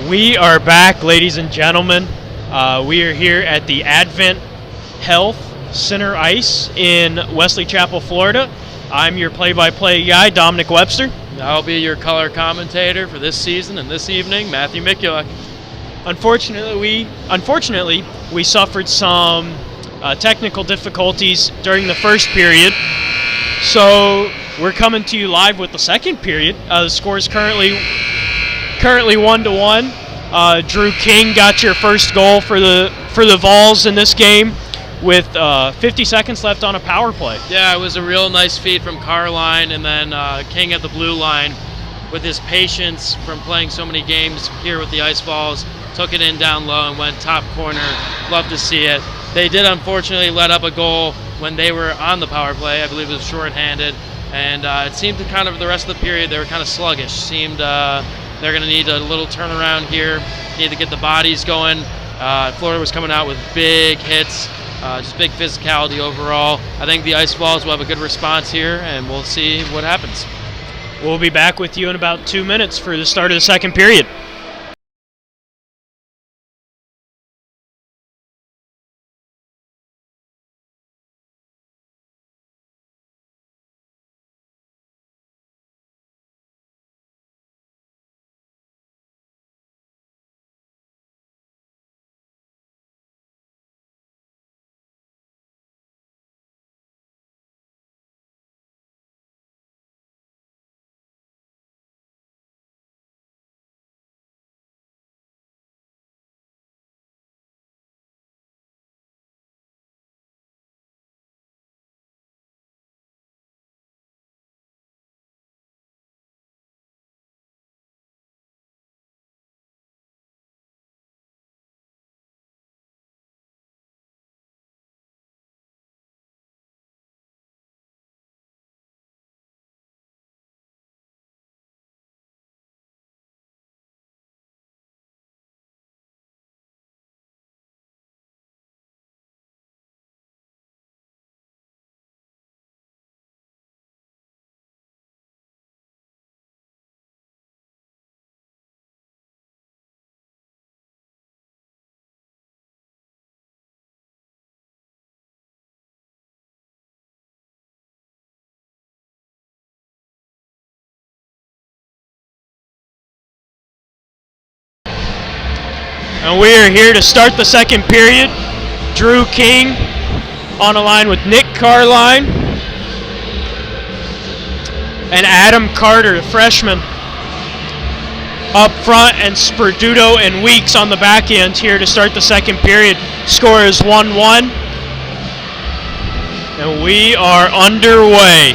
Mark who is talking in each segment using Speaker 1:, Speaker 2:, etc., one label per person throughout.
Speaker 1: We are back, ladies and gentlemen. We are here at the Advent Health Center Ice in Wesley Chapel, Florida. I'm your play-by-play guy, Dominic Webster.
Speaker 2: I'll be your color commentator for this season and this evening, Matthew Mikulak.
Speaker 1: Unfortunately, we suffered some technical difficulties during the first period, so we're coming to you live with the second period. The score is currently 1-1. Drew King got your first goal for the Vols in this game with 50 seconds left on a power play.
Speaker 2: Yeah, it was a real nice feed from Carline, and then King at the blue line with his patience from playing so many games here with the Ice Vols, took it in down low and went top corner. Love to see it. They did unfortunately let up a goal when they were on the power play. I believe it was shorthanded, and it seemed to kind of the rest of the period they were kind of sluggish. Seemed they're going to need a little turnaround here, need to get the bodies going. Florida was coming out with big hits, just big physicality overall. I think the Ice Vols will have a good response here, and we'll see what happens.
Speaker 1: We'll be back with you in about 2 minutes for the start of the second period. And we are here to start the second period. Drew King on a line with Nick Carline and Adam Carter, the freshman, up front, and Sperduto and Weeks on the back end here to start the second period. Score is 1-1, and we are underway.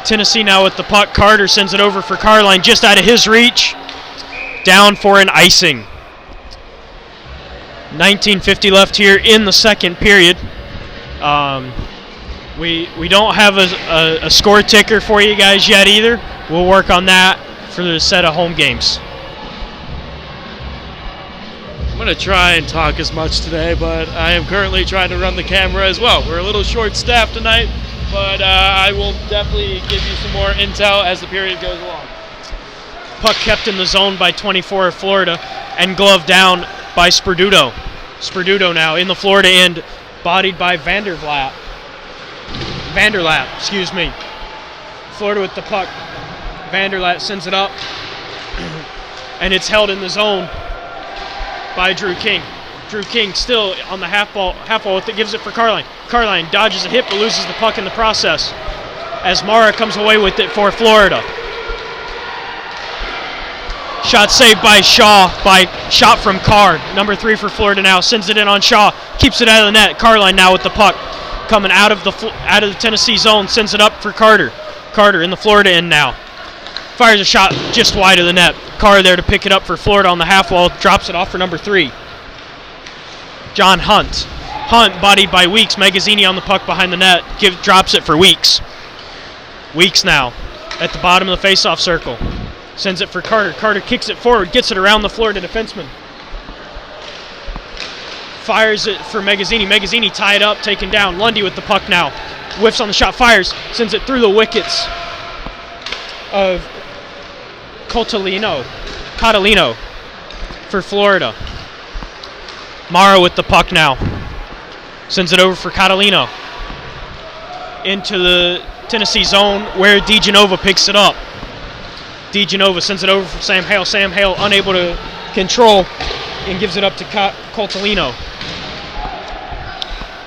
Speaker 1: Tennessee now with the puck. Carter sends it over for Carline, just out of his reach. Down for an icing. 19:50 left here in the second period. We don't have a score ticker for you guys yet either. We'll work on that for the set of home games.
Speaker 2: I'm going to try and talk as much today, but I am currently trying to run the camera as well. We're a little short-staffed tonight, but I will definitely give you some more intel as the period goes along.
Speaker 1: Puck kept in the zone by 24 of Florida and gloved down by Sperduto. Sperduto now in the Florida end, bodied by Vanderlap, excuse me. Florida with the puck. Vanderlap sends it up, and it's held in the zone by Drew King. Drew King still on the half wall with it, gives it for Carline. Carline dodges a hit but loses the puck in the process as Mara comes away with it for Florida. Shot saved by Shaw, shot from Carr. Number 3 for Florida now, sends it in on Shaw, keeps it out of the net. Carline now with the puck, coming out of the Tennessee zone, sends it up for Carter. Carter in the Florida end now. Fires a shot just wide of the net. Carr there to pick it up for Florida on the half wall, drops it off for number 3. John Hunt. Hunt bodied by Weeks. Magazzini on the puck behind the net. Drops it for Weeks. Weeks now at the bottom of the faceoff circle. Sends it for Carter. Carter kicks it forward, gets it around the Florida defenseman. Fires it for Magazzini. Magazzini tied up, taken down. Lundy with the puck now. Whiffs on the shot, fires, sends it through the wickets. of Catalino for Florida. Mara with the puck now. Sends it over for Catalino. Into the Tennessee zone where DeGenova picks it up. DeGenova sends it over for Sam Hale. Sam Hale unable to control and gives it up to Coltolino.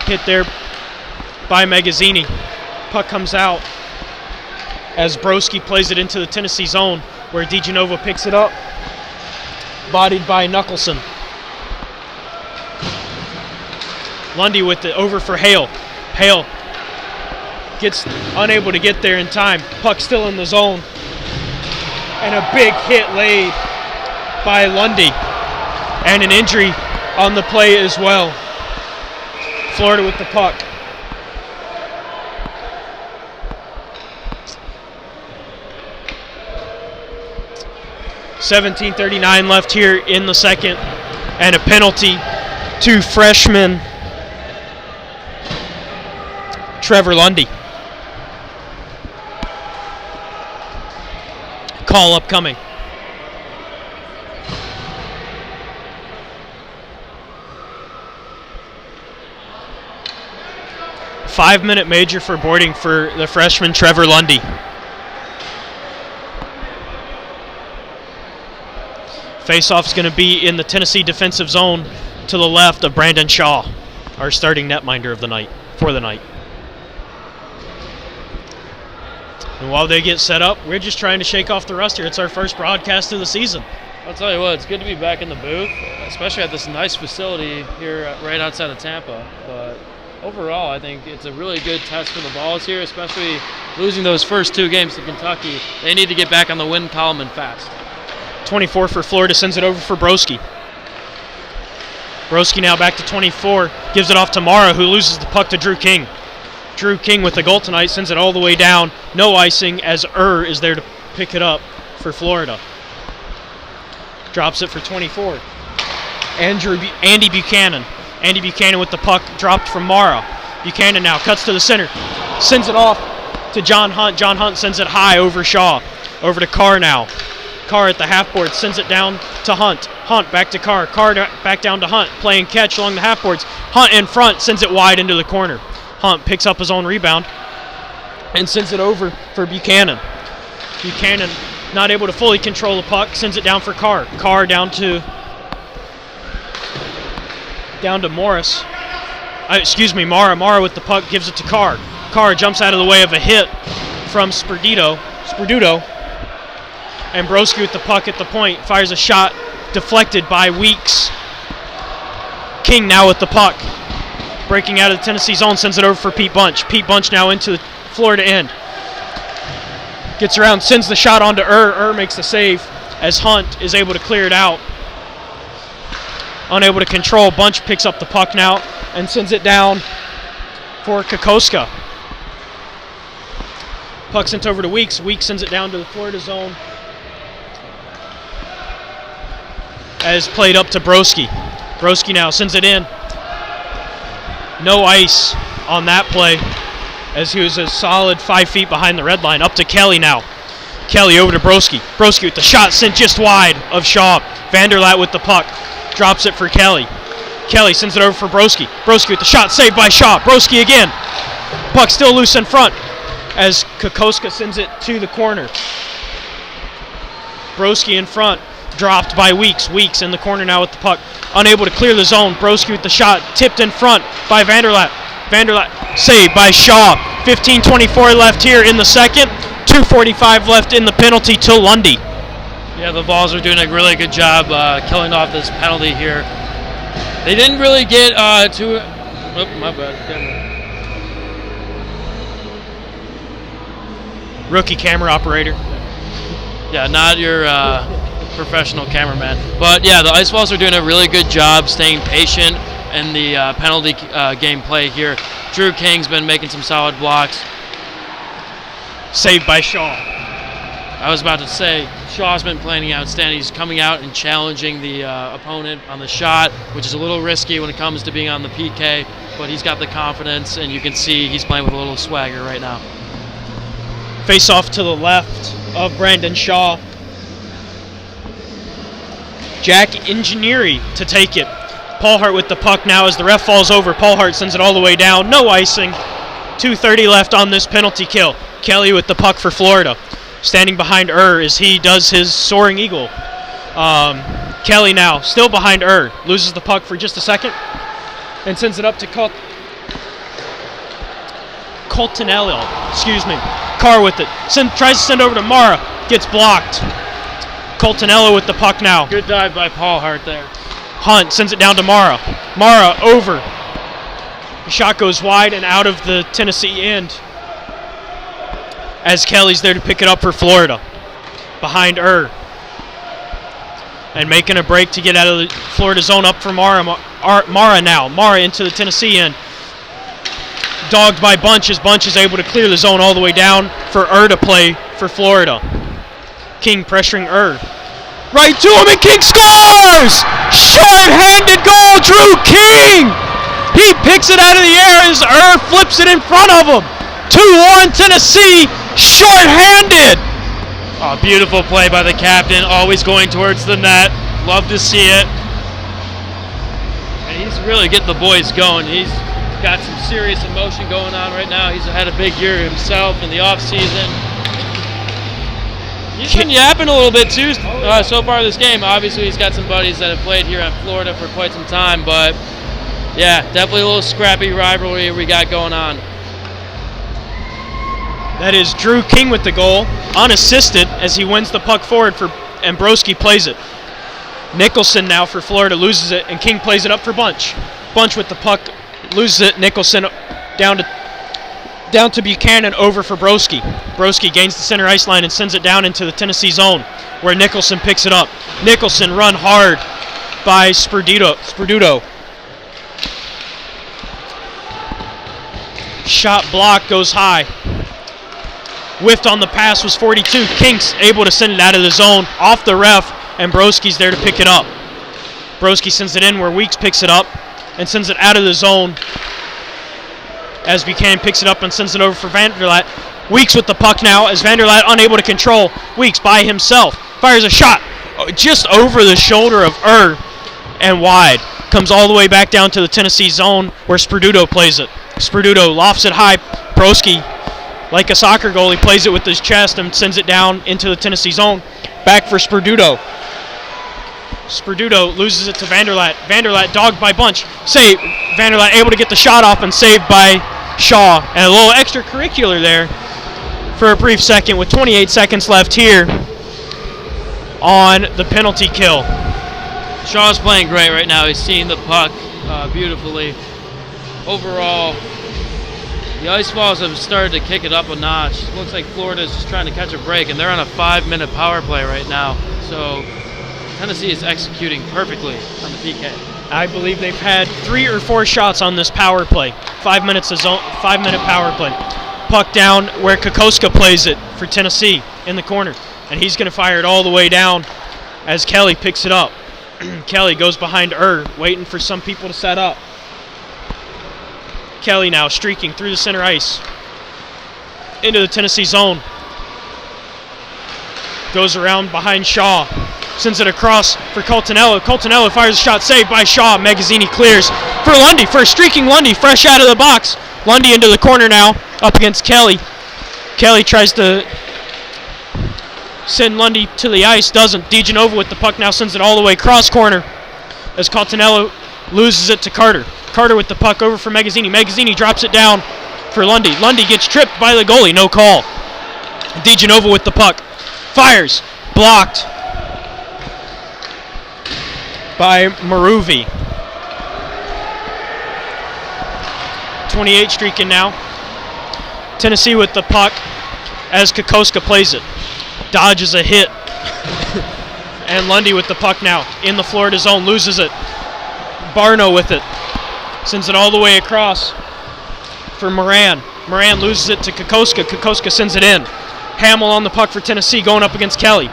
Speaker 1: Hit there by Magazzini. Puck comes out as Broski plays it into the Tennessee zone where DeGenova picks it up. Bodied by Knuckleson. Lundy with it over for Hale. Hale gets unable to get there in time. Puck still in the zone. And a big hit laid by Lundy. And an injury on the play as well. Florida with the puck. .17:39 left here in the second. And a penalty to freshman Trevor Lundy. Call upcoming. Five-minute major for boarding for the freshman Trevor Lundy. Faceoff's going to be in the Tennessee defensive zone to the left of Brandon Shaw, our starting netminder of the night, for the night. And while they get set up, we're just trying to shake off the rust here. It's our first broadcast of the season.
Speaker 2: I'll tell you what, it's good to be back in the booth, especially at this nice facility here right outside of Tampa. But overall, I think it's a really good test for the Vols here, especially losing those first two games to Kentucky. They need to get back on the win column and fast.
Speaker 1: 24 for Florida, sends it over for Broski. Broski now back to 24, gives it off to Mara, who loses the puck to Drew King. Drew King with the goal tonight, sends it all the way down. No icing as is there to pick it up for Florida. Drops it for 24. Andy Buchanan. Andy Buchanan with the puck dropped from Mara. Buchanan now cuts to the center. Sends it off to John Hunt. John Hunt sends it high over Shaw. Over to Carr now. Carr at the half board sends it down to Hunt. Hunt back to Carr. Carr back down to Hunt. Playing catch along the half boards. Hunt in front sends it wide into the corner. Hunt picks up his own rebound and sends it over for Buchanan. Buchanan not able to fully control the puck, sends it down for Carr. Carr down to Morris. Mara. Mara with the puck gives it to Carr. Carr jumps out of the way of a hit from Sperduto. And Broski with the puck at the point fires a shot deflected by Weeks. King now with the puck. Breaking out of the Tennessee zone, sends it over for Pete Bunch. Pete Bunch now into the Florida end. Gets around, sends the shot on to makes the save as Hunt is able to clear it out. Unable to control, Bunch picks up the puck now and sends it down for Kokoska. Puck sent over to Weeks. Weeks sends it down to the Florida zone as played up to Broski. Broski now sends it in. No ice on that play as he was a solid 5 feet behind the red line. Up to Kelly now. Kelly over to Broski. Broski with the shot sent just wide of Shaw. Vanderlat with the puck. Drops it for Kelly. Kelly sends it over for Broski. Broski with the shot saved by Shaw. Broski again. Puck still loose in front as Kokoska sends it to the corner. Broski in front. Dropped by Weeks. Weeks in the corner now with the puck. Unable to clear the zone. Broski with the shot. Tipped in front by Vanderlat. Vanderlat saved by Shaw. 15:24 left here in the second. 2:45 left in the penalty to Lundy.
Speaker 2: Yeah, the Vols are doing a really good job killing off this penalty here. They didn't really get to... Oh, my bad.
Speaker 1: Rookie camera operator.
Speaker 2: Yeah, not your... professional cameraman. But yeah, the Ice Vols are doing a really good job staying patient in the penalty game play here. Drew King's been making some solid blocks.
Speaker 1: Saved by Shaw.
Speaker 2: I was about to say, Shaw's been playing outstanding. He's coming out and challenging the opponent on the shot, which is a little risky when it comes to being on the PK, but he's got the confidence, and you can see he's playing with a little swagger right now.
Speaker 1: Face off to the left of Brandon Shaw. Jack Ingenieri to take it. Paulhart with the puck now as the ref falls over. Paulhart sends it all the way down. No icing. 2:30 left on this penalty kill. Kelly with the puck for Florida. Standing behind as he does his soaring eagle. Kelly now still behind loses the puck for just a second and sends it up to Coltonello. Carr with it. Tries to send over to Mara. Gets blocked. Coltonello with the puck now.
Speaker 2: Good dive by Paulhart there.
Speaker 1: Hunt sends it down to Mara. Mara over. The shot goes wide and out of the Tennessee end as Kelly's there to pick it up for Florida. Behind and making a break to get out of the Florida zone up for Mara. Mara now. Mara into the Tennessee end. Dogged by Bunch as Bunch is able to clear the zone all the way down for to play for Florida. King pressuring Right to him and King scores! Short-handed goal, Drew King! He picks it out of the air as flips it in front of him. 2-1 Tennessee, short-handed!
Speaker 2: Oh, beautiful play by the captain, always going towards the net. Love to see it. And he's really getting the boys going. He's got some serious emotion going on right now. He's had a big year himself in the offseason. He's been yapping a little bit too so far this game. Obviously, he's got some buddies that have played here in Florida for quite some time, but yeah, definitely a little scrappy rivalry we got going on.
Speaker 1: That is Drew King with the goal, unassisted as he wins the puck forward and Broski plays it. Nicholson now for Florida loses it, and King plays it up for Bunch. Bunch with the puck loses it. Nicholson down to Buchanan, over for Broski. Broski gains the center ice line and sends it down into the Tennessee zone where Nicholson picks it up. Nicholson run hard by Sperduto. Shot block goes high. Whiffed on the pass was 42. King's able to send it out of the zone off the ref, and Broski's there to pick it up. Broski sends it in where Weeks picks it up and sends it out of the zone as Buchanan picks it up and sends it over for Vanderlat. Weeks with the puck now as Vanderlat unable to control. Weeks by himself fires a shot just over the shoulder of and wide. Comes all the way back down to the Tennessee zone where Sperduto plays it. Sperduto lofts it high. Broski, like a soccer goal, he plays it with his chest and sends it down into the Tennessee zone. Back for Sperduto. Sperduto loses it to Vanderlat. Vanderlat dogged by Bunch. Save. Vanderlat able to get the shot off and saved by Shaw. And a little extracurricular there for a brief second with 28 seconds left here on the penalty kill.
Speaker 2: Shaw's playing great right now. He's seeing the puck beautifully. Overall, the Ice Vols have started to kick it up a notch. Looks like Florida's just trying to catch a break, and they're on a 5-minute power play right now. So Tennessee is executing perfectly on the PK.
Speaker 1: I believe they've had 3 or 4 shots on this power play. 5-minute power play. Puck down where Kokoska plays it for Tennessee in the corner. And he's going to fire it all the way down as Kelly picks it up. Kelly goes behind waiting for some people to set up. Kelly now streaking through the center ice into the Tennessee zone. Goes around behind Shaw. Sends it across for Coltonello. Coltonello fires a shot, saved by Shaw. Magazzini clears for Lundy, for a streaking Lundy, fresh out of the box. Lundy into the corner now, up against Kelly. Kelly tries to send Lundy to the ice, doesn't. DeGenova with the puck now sends it all the way cross corner as Coltonello loses it to Carter. Carter with the puck over for Magazzini. Magazzini drops it down for Lundy. Lundy gets tripped by the goalie, no call. DeGenova with the puck. Fires, blocked by Maruvi. 28 streaking now. Tennessee with the puck as Kokoska plays it. Dodges a hit. And Lundy with the puck now in the Florida zone, loses it. Barno with it. Sends it all the way across for Moran. Moran loses it to Kokoska. Kokoska sends it in. Hamill on the puck for Tennessee going up against Kelly.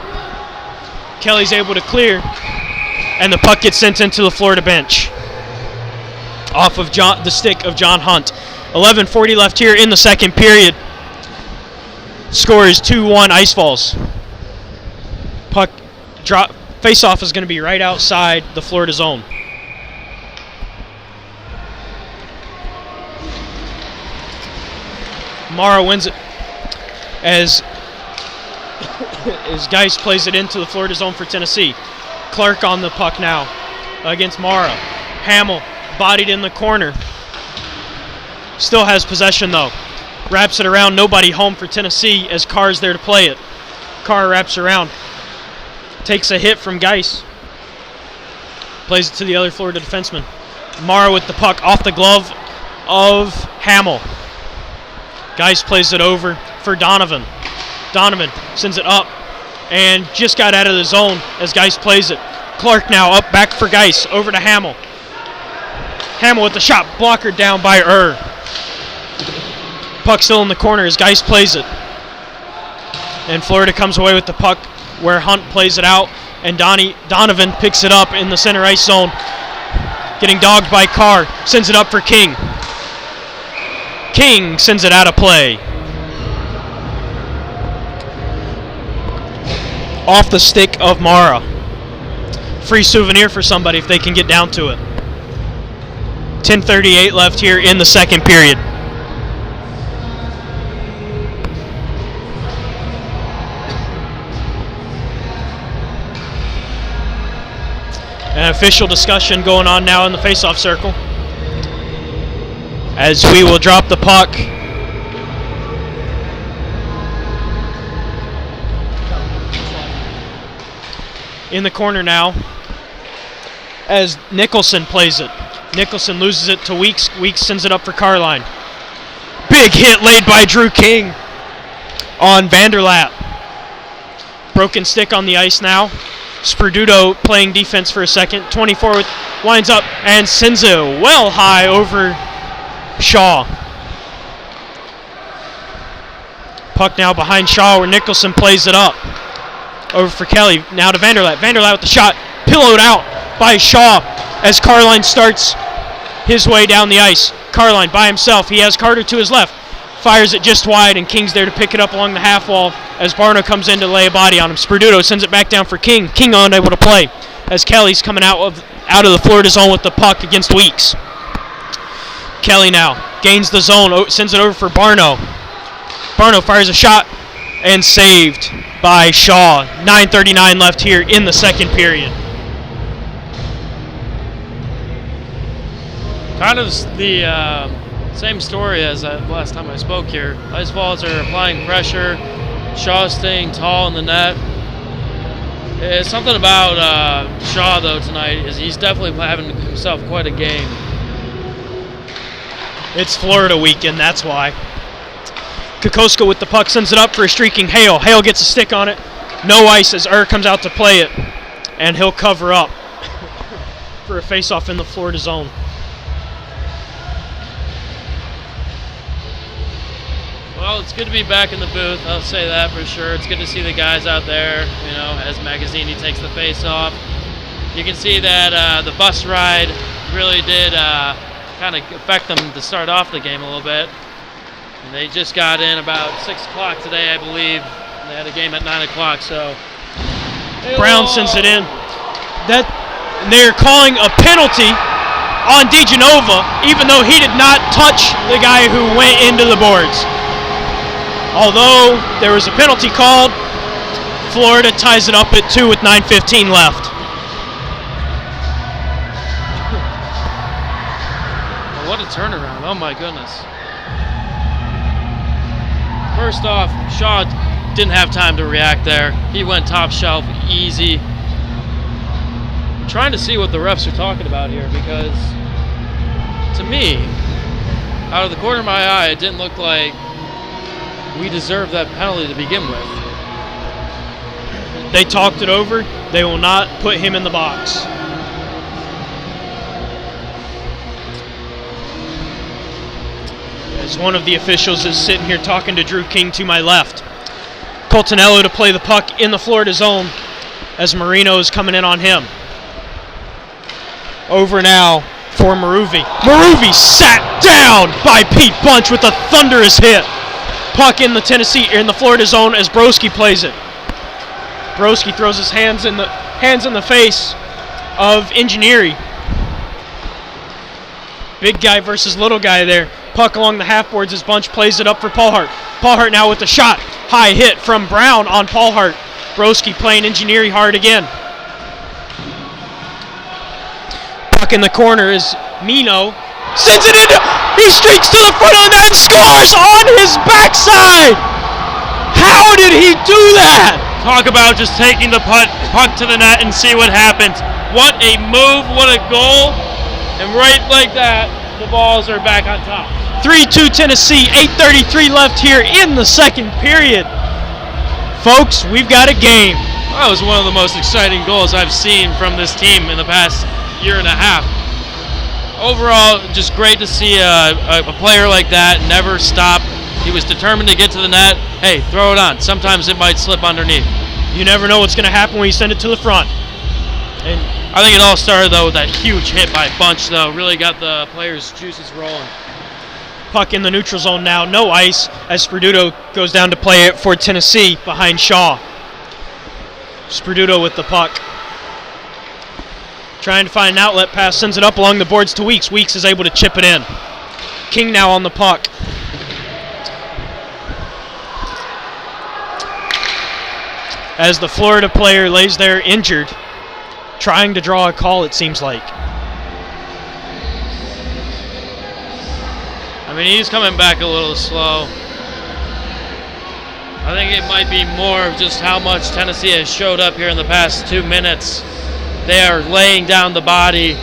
Speaker 1: Kelly's able to clear, and the puck gets sent into the Florida bench off of the stick of John Hunt. 11:40 left here in the second period. Score is 2-1 Ice Vols. Puck drop. Face-off is going to be right outside the Florida zone. Mara wins it as Geis plays it into the Florida zone for Tennessee. Clark on the puck now against Mara. Hamill bodied in the corner. Still has possession though. Wraps it around, nobody home for Tennessee as Carr's there to play it. Carr wraps around. Takes a hit from Geis. Plays it to the other Florida defenseman. Mara with the puck off the glove of Hamill. Geis plays it over for Donovan. Donovan sends it up and just got out of the zone as Geis plays it. Clark now up back for Geis. Over to Hamill. Hamill with the shot. Blocker down by Puck still in the corner as Geis plays it. And Florida comes away with the puck where Hunt plays it out. And Donovan picks it up in the center ice zone. Getting dogged by Carr. Sends it up for King. King sends it out of play. Off the stick of Mara. Free souvenir for somebody if they can get down to it. 10:38 left here in the second period. An official discussion going on now in the face-off circle. As we will drop the puck. In the corner now. As Nicholson plays it. Nicholson loses it to Weeks. Weeks sends it up for Carline. Big hit laid by Drew King on Vanderlap. Broken stick on the ice now. Sperduto playing defense for a second. 24 winds up and sends it well high over Shaw. Puck now behind Shaw where Nicholson plays it up. Over for Kelly. Now to Vanderlap. Vanderlap with the shot. Pillowed out by Shaw as Carline starts his way down the ice. Carline by himself. He has Carter to his left. Fires it just wide, and King's there to pick it up along the half wall as Barno comes in to lay a body on him. Sperduto sends it back down for King. King unable to play as Kelly's coming out of the Florida zone with the puck against Weeks. Kelly now gains the zone, sends it over for Barno. Barno fires a shot and saved by Shaw. 9:39 left here in the second period.
Speaker 2: Kind of the same story as last time I spoke here. Ice Vols are applying pressure. Shaw staying tall in the net. It's something about Shaw though tonight is he's definitely having himself quite a game.
Speaker 1: It's Florida weekend, that's why. Kokoska with the puck sends it up for a streaking Hale. Hale gets a stick on it. No ice as comes out to play it, and he'll cover up for a face-off in the Florida zone.
Speaker 2: Well, it's good to be back in the booth, I'll say that for sure. It's good to see the guys out there, as Magazzini takes the face off. You can see that the bus ride really did kind of affect them to start off the game a little bit. And they just got in about 6 o'clock today, I believe. And they had a game at 9 o'clock, so.
Speaker 1: Brown sends it in. They're calling a penalty on DeGenova, even though he did not touch the guy who went into the boards. Although there was a penalty called, Florida ties it up at 2 with 9:15 left.
Speaker 2: What a turnaround, oh my goodness. First off, Shaw didn't have time to react there. He went top shelf, easy. I'm trying to see what the refs are talking about here because, to me, out of the corner of my eye, it didn't look like we deserved that penalty to begin with.
Speaker 1: They talked it over. They will not put him in the box. As one of the officials is sitting here talking to Drew King to my left. Coltonello to play the puck in the Florida zone as Marino is coming in on him. Over now for Maruvi. Maruvi sat down by Pete Bunch with a thunderous hit. Puck in the Florida zone as Broski plays it. Broski throws his hands in the face of Ingeniery. Big guy versus little guy there. Puck along the half boards as Bunch plays it up for Paulhart. Paulhart now with the shot. High hit from Brown on Paulhart. Broski playing Ingeniery hard again. Puck in the corner is Mino. Sends it into. He streaks to the front of the net and scores on his backside. How did he do that?
Speaker 2: Talk about just taking the puck to the net and see what happens. What a move, what a goal. And right like that, the Vols are back on top.
Speaker 1: 3-2 Tennessee, 8:33 left here in the second period. Folks, we've got a game.
Speaker 2: That was one of the most exciting goals I've seen from this team in the past year and a half. Overall, just great to see a player like that never stop. He was determined to get to the net. Hey, throw it on. Sometimes it might slip underneath.
Speaker 1: You never know what's going to happen when you send it to the front.
Speaker 2: And I think it all started, though, with that huge hit by Bunch, though. Really got the players' juices rolling.
Speaker 1: Puck in the neutral zone now. No ice as Sperduto goes down to play it for Tennessee behind Shaw. Sperduto with the puck. Trying to find an outlet pass, sends it up along the boards to Weeks. Weeks is able to chip it in. King now on the puck. As the Florida player lays there injured, trying to draw a call, it seems like.
Speaker 2: I mean, he's coming back a little slow. I think it might be more of just how much Tennessee has showed up here in the past 2 minutes. They are laying down the body,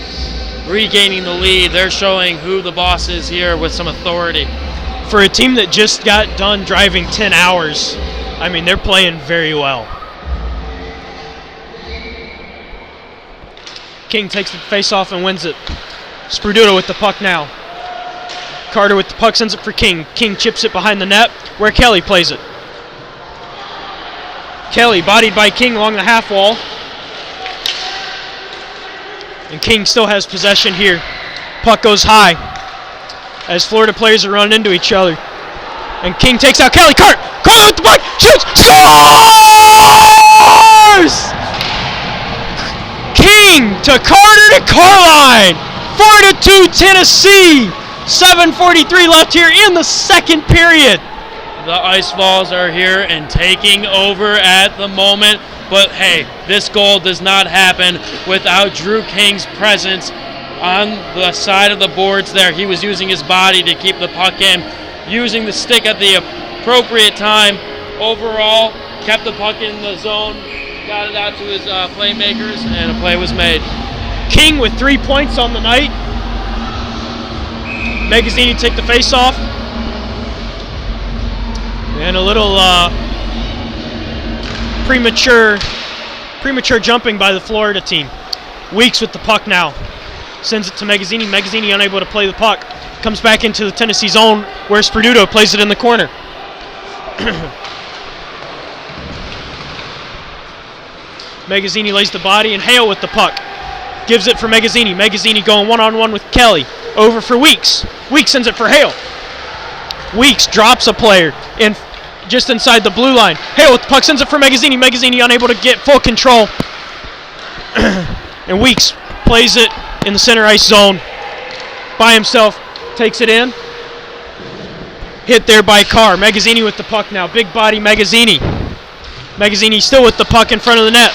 Speaker 2: regaining the lead. They're showing who the boss is here with some authority.
Speaker 1: For a team that just got done driving 10 hours, I mean, they're playing very well. King takes the face-off and wins it. Sperduto with the puck now. Carter with the puck sends it for King. King chips it behind the net where Kelly plays it. Kelly bodied by King along the half wall. And King still has possession here. Puck goes high as Florida players are running into each other. And King takes out Kelly. Carter with the puck, shoots, scores! King to Carter to Carline. 4-2 Tennessee. 7:43 left here in the second period.
Speaker 2: The Ice Vols are here and taking over at the moment. But hey, this goal does not happen without Drew King's presence on the side of the boards there. He was using his body to keep the puck in, using the stick at the appropriate time. Overall, kept the puck in the zone, got it out to his playmakers, and a play was made.
Speaker 1: King with 3 points on the night. Magazzini take the face-off. And a little premature jumping by the Florida team. Weeks with the puck now. Sends it to Magazzini. Magazzini unable to play the puck. Comes back into the Tennessee zone where Sperduto plays it in the corner. Magazzini lays the body and Hale with the puck. Gives it for Magazzini. Magazzini going one-on-one with Kelly. Over for Weeks. Weeks sends it for Hale. Weeks drops a player in just inside the blue line. Hale with the puck sends it for Magazzini. Magazzini unable to get full control. And Weeks plays it in the center ice zone by himself. Takes it in. Hit there by Carr. Magazzini with the puck now. Big body Magazzini. Magazzini still with the puck in front of the net.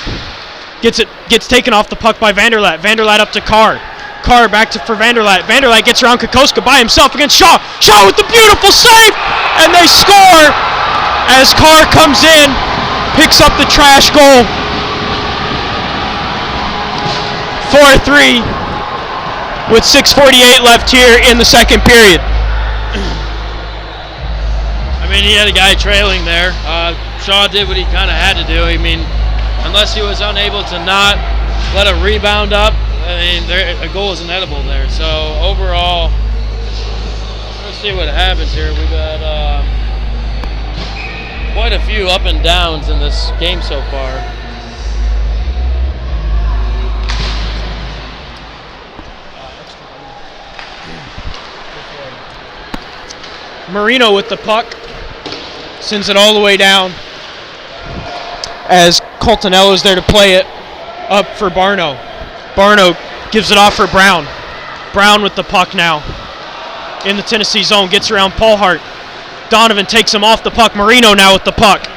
Speaker 1: Gets taken off the puck by Vanderlat. Vanderlat up to Carr. Carr back for Vanderlat. Vanderlat gets around Kokoska by himself against Shaw. Shaw with the beautiful save! And they score as Carr comes in, picks up the trash goal. 4-3 with 6:48 left here in the second period.
Speaker 2: I mean, he had a guy trailing there. Shaw did what he kind of had to do. I mean, unless he was unable to not let a rebound up, I mean, a goal is inedible there. So overall, let's see what happens here. We've got quite a few up and downs in this game so far.
Speaker 1: Marino with the puck. Sends it all the way down as Coltonello's there to play it up for Barno. Barno gives it off for Brown. Brown with the puck now in the Tennessee zone, gets around Paulhart. Donovan takes him off the puck. Marino now with the puck.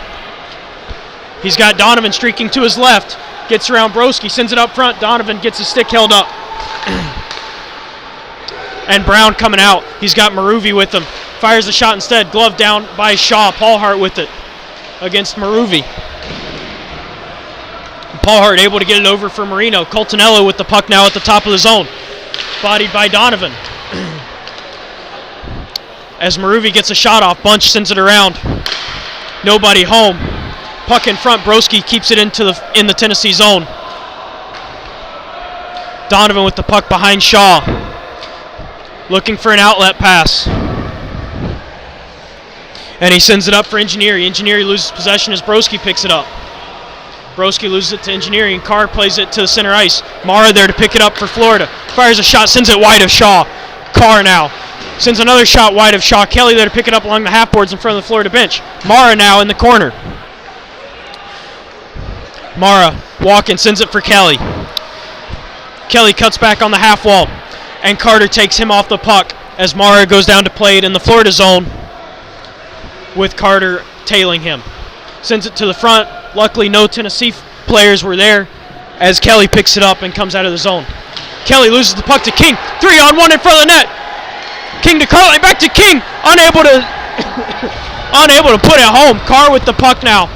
Speaker 1: He's got Donovan streaking to his left. Gets around Broski, sends it up front. Donovan gets his stick held up. And Brown coming out. He's got Maruvi with him. Fires the shot instead. Glove down by Shaw. Paulhart with it against Maruvi. Paulhart able to get it over for Marino. Coltonello with the puck now at the top of the zone. Bodied by Donovan. As Maruvi gets a shot off, Bunch sends it around. Nobody home. Puck in front. Broski keeps it in the Tennessee zone. Donovan with the puck behind Shaw. Looking for an outlet pass. And he sends it up for Engineering. Engineering loses possession as Broski picks it up. Broski loses it to Engineering. Carr plays it to the center ice. Mara there to pick it up for Florida. Fires a shot, sends it wide of Shaw. Carr now sends another shot wide of Shaw. Kelly there to pick it up along the half boards in front of the Florida bench. Mara now in the corner. Mara walking, sends it for Kelly. Kelly cuts back on the half wall, and Carter takes him off the puck as Mara goes down to play it in the Florida zone with Carter tailing him. Sends it to the front. Luckily, no Tennessee players were there as Kelly picks it up and comes out of the zone. Kelly loses the puck to King. 3-on-1 in front of the net. King to Carline, back to King. Unable to put it home. Carr with the puck now.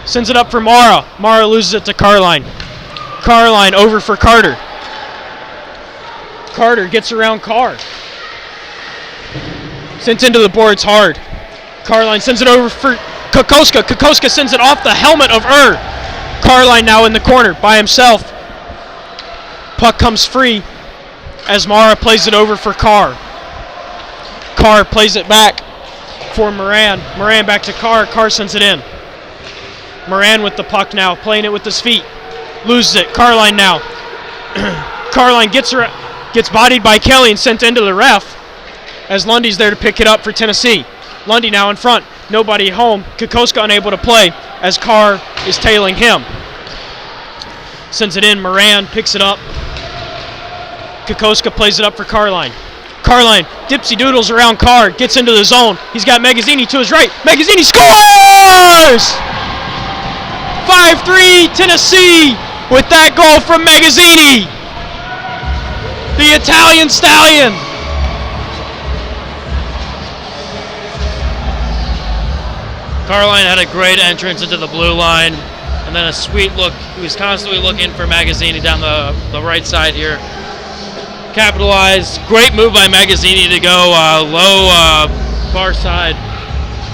Speaker 1: Sends it up for Mara. Mara loses it to Carline. Carline over for Carter. Carter gets around Carr. Sent into the boards hard. Carline sends it over for Kokoska. Kokoska sends it off the helmet of Carline now in the corner by himself. Puck comes free as Mara plays it over for Carr. Carr plays it back for Moran. Moran back to Carr. Carr sends it in. Moran with the puck now, playing it with his feet. Loses it. Carline now. Carline gets bodied by Kelly and sent into the ref as Lundy's there to pick it up for Tennessee. Lundy now in front. Nobody home. Kokoska unable to play as Carr is tailing him. Sends it in. Moran picks it up. Kokoska plays it up for Carline. Carline dipsy doodles around Carr. Gets into the zone. He's got Magazzini to his right. Magazzini scores! 5-3 Tennessee with that goal from Magazzini. The Italian Stallion.
Speaker 2: Carline had a great entrance into the blue line, and then a sweet look. He was constantly looking for Magazzini down the right side here. Capitalized. Great move by Magazzini to go low far side.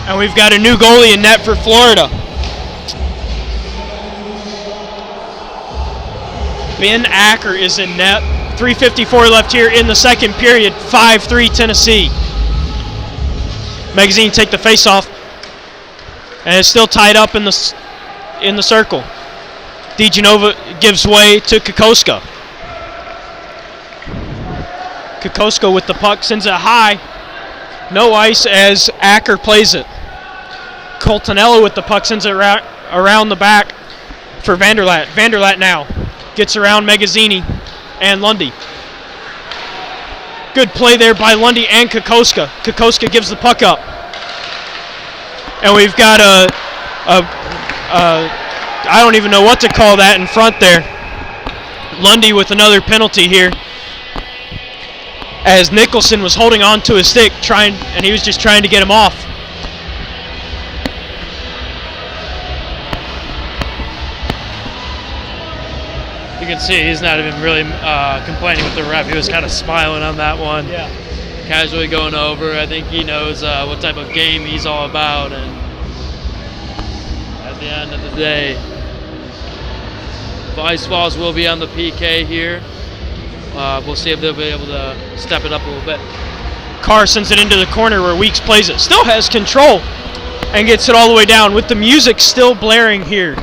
Speaker 1: And we've got a new goalie in net for Florida. Ben Acker is in net. 3:54 left here in the second period. 5-3 Tennessee. Magazzini take the face-off. And it's still tied up in the circle. DeGenova gives way to Kokoska. Kokoska with the puck sends it high. No ice as Acker plays it. Coltonello with the puck sends it around the back for Vanderlat. Vanderlat now gets around Magazzini and Lundy. Good play there by Lundy and Kokoska. Kokoska gives the puck up. And we've got I don't even know what to call that in front there. Lundy with another penalty here. As Nicholson was holding on to his stick, and he was just trying to get him off.
Speaker 2: You can see he's not even really complaining with the ref. He was kind of smiling on that one.
Speaker 1: Yeah.
Speaker 2: Casually going over. I think he knows what type of game he's all about, and at the end of the day, Vols will be on the PK here. We'll see if they'll be able to step it up a little bit.
Speaker 1: Carr sends it into the corner where Weeks plays it. Still has control and gets it all the way down with the music still blaring here.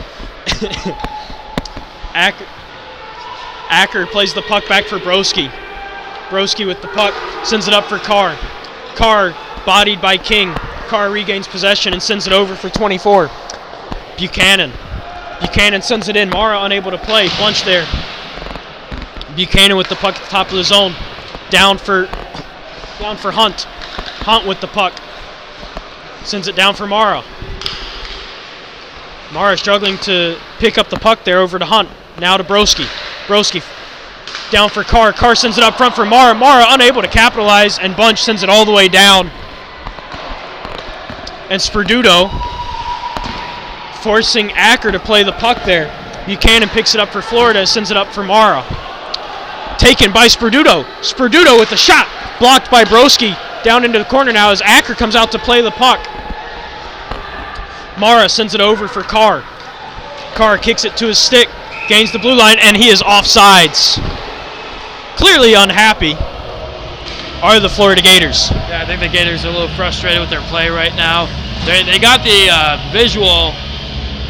Speaker 1: Acker plays the puck back for Broski. Broski with the puck, sends it up for Carr. Carr bodied by King. Carr regains possession and sends it over for 24. Buchanan sends it in. Mara unable to play. Bunch there. Buchanan with the puck at the top of the zone. Down for Hunt. Hunt with the puck. Sends it down for Mara. Mara struggling to pick up the puck there over to Hunt. Now to Broski. Broski down for Carr. Carr sends it up front for Mara. Mara unable to capitalize, and Bunch sends it all the way down. And Sperduto forcing Acker to play the puck there. Buchanan picks it up for Florida, sends it up for Mara. Taken by Sperduto. Sperduto with the shot. Blocked by Broski. Down into the corner now as Acker comes out to play the puck. Mara sends it over for Carr. Carr kicks it to his stick. Gains the blue line, and he is offsides. Clearly unhappy are the Florida Gators.
Speaker 2: Yeah, I think the Gators are a little frustrated with their play right now. They got the visual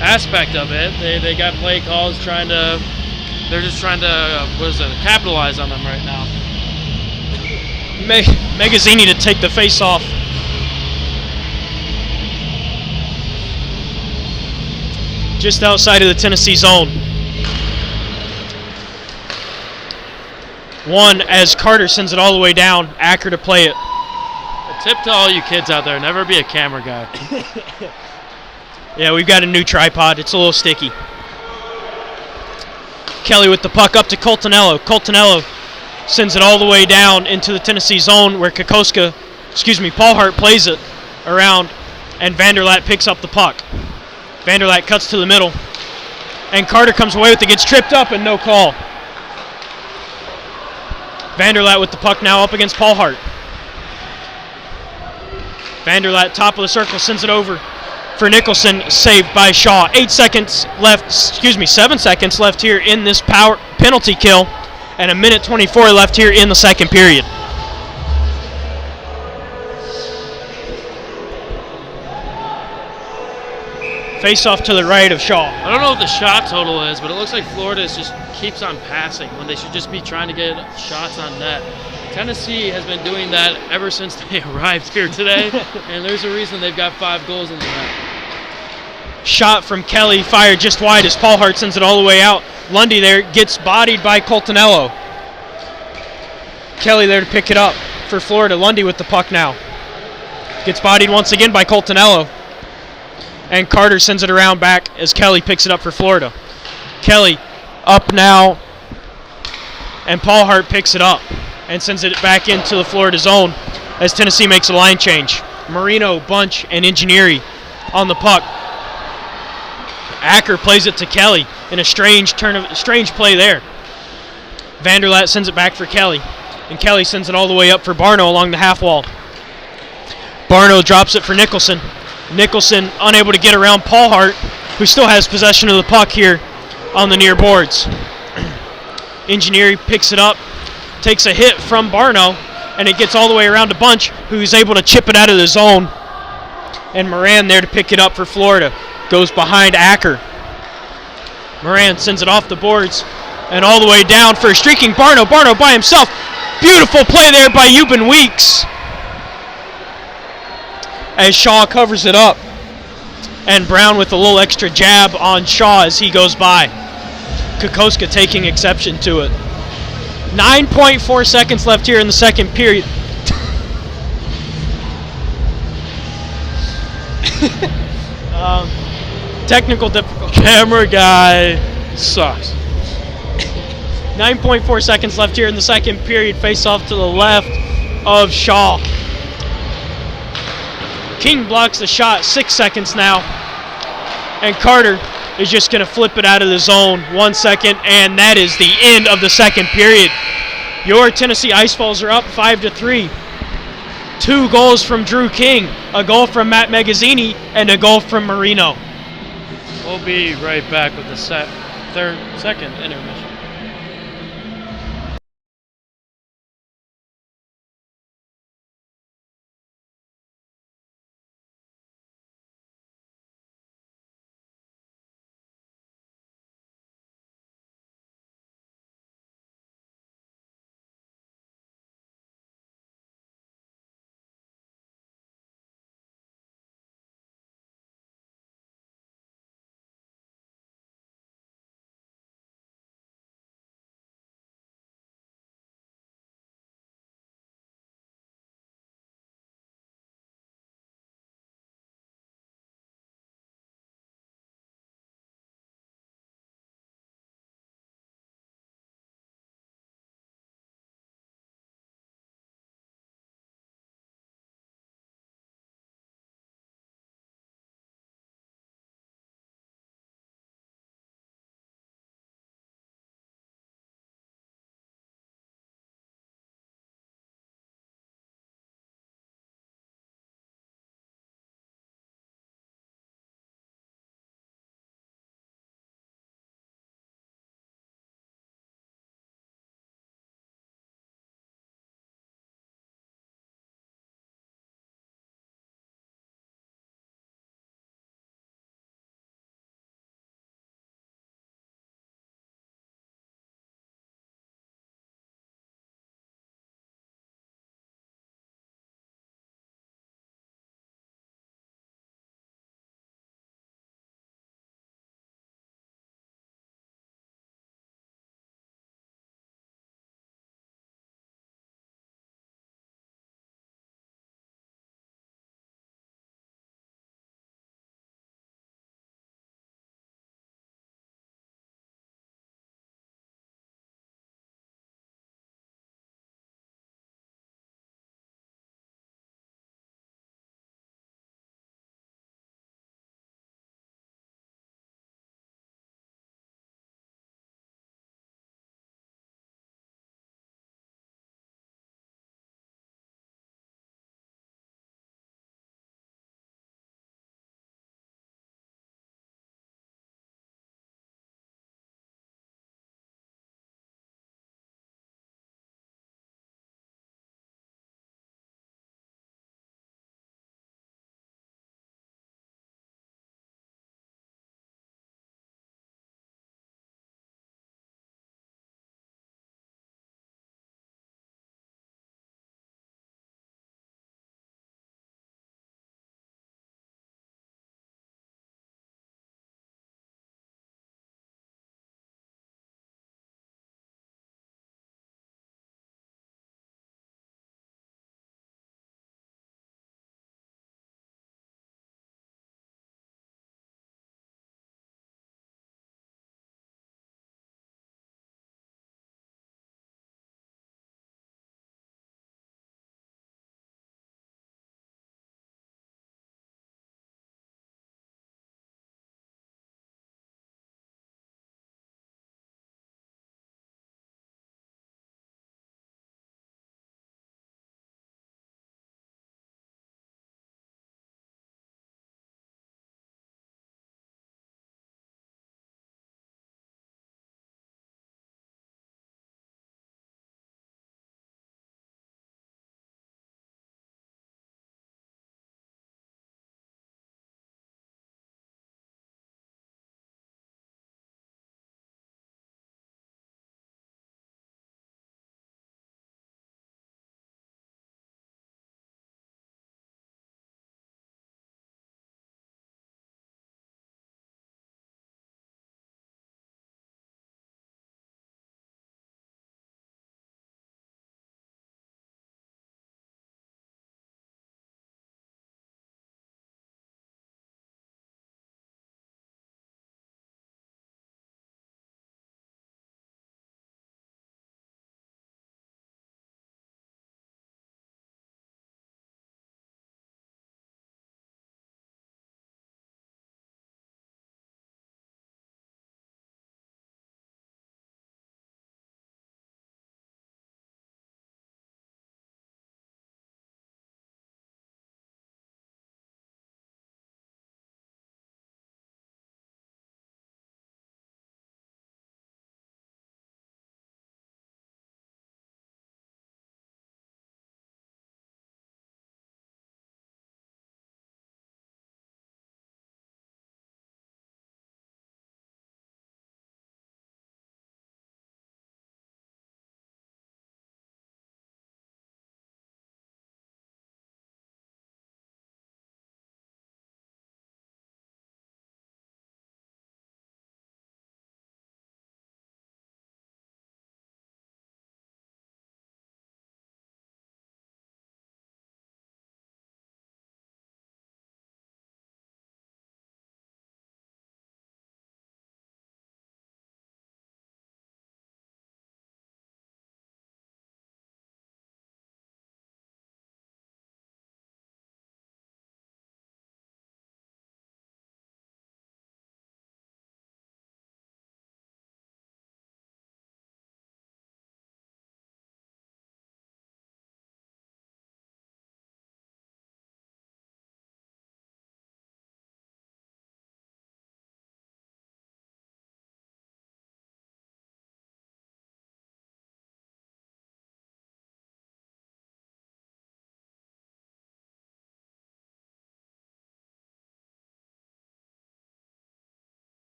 Speaker 2: aspect of it. They got play calls they're just trying to capitalize on them right now.
Speaker 1: Magazzini to take the face off. Just outside of the Tennessee zone. One as Carter sends it all the way down. Acker to play it.
Speaker 2: A tip to all you kids out there, never be a camera guy.
Speaker 1: Yeah, we've got a new tripod. It's a little sticky. Kelly with the puck up to Coltonello. Coltonello sends it all the way down into the Tennessee zone where Paul Hart plays it around, and Vanderlat picks up the puck. Vanderlat cuts to the middle, and Carter comes away with it, gets tripped up, and no call. Vanderlat with the puck now up against Paul Hart. Vanderlat, top of the circle, sends it over for Nicholson, saved by Shaw. 7 seconds left here in this power penalty kill, and 1:24 left here in the second period. Face off to the right of Shaw.
Speaker 2: I don't know what the shot total is, but it looks like Florida just keeps on passing when they should just be trying to get shots on net. Tennessee has been doing that ever since they arrived here today, and there's a reason they've got 5 goals in the net.
Speaker 1: Shot from Kelly, fired just wide as Paul Hart sends it all the way out. Lundy there gets bodied by Coltonello. Kelly there to pick it up for Florida. Lundy with the puck now. Gets bodied once again by Coltonello. And Carter sends it around back as Kelly picks it up for Florida. Kelly up now, and Paul Hart picks it up and sends it back into the Florida zone as Tennessee makes a line change. Marino, Bunch, and Ingeniery on the puck. Acker plays it to Kelly in a strange play there. Vanderlat sends it back for Kelly, and Kelly sends it all the way up for Barno along the half wall. Barno drops it for Nicholson. Nicholson unable to get around Paul Hart, who still has possession of the puck here on the near boards. Ingeniery picks it up, takes a hit from Barno, and it gets all the way around to Bunch, who's able to chip it out of the zone. And Moran there to pick it up for Florida. Goes behind Acker. Moran sends it off the boards and all the way down for a streaking Barno. Barno by himself. Beautiful play there by Euban Weeks, as Shaw covers it up. And Brown with a little extra jab on Shaw as he goes by. Kokoska taking exception to it. 9.4 seconds left here in the second period. Technical difficulty.
Speaker 2: Camera guy sucks.
Speaker 1: 9.4 seconds left here in the second period. Face off to the left of Shaw. King blocks the shot. 6 seconds now. And Carter is just going to flip it out of the zone. 1 second, and that is the end of the second period. Your Tennessee Ice Falls are up 5-3. 2 goals from Drew King, a goal from Matt Magazzini, and a goal from Marino.
Speaker 2: We'll be right back with the second intermission.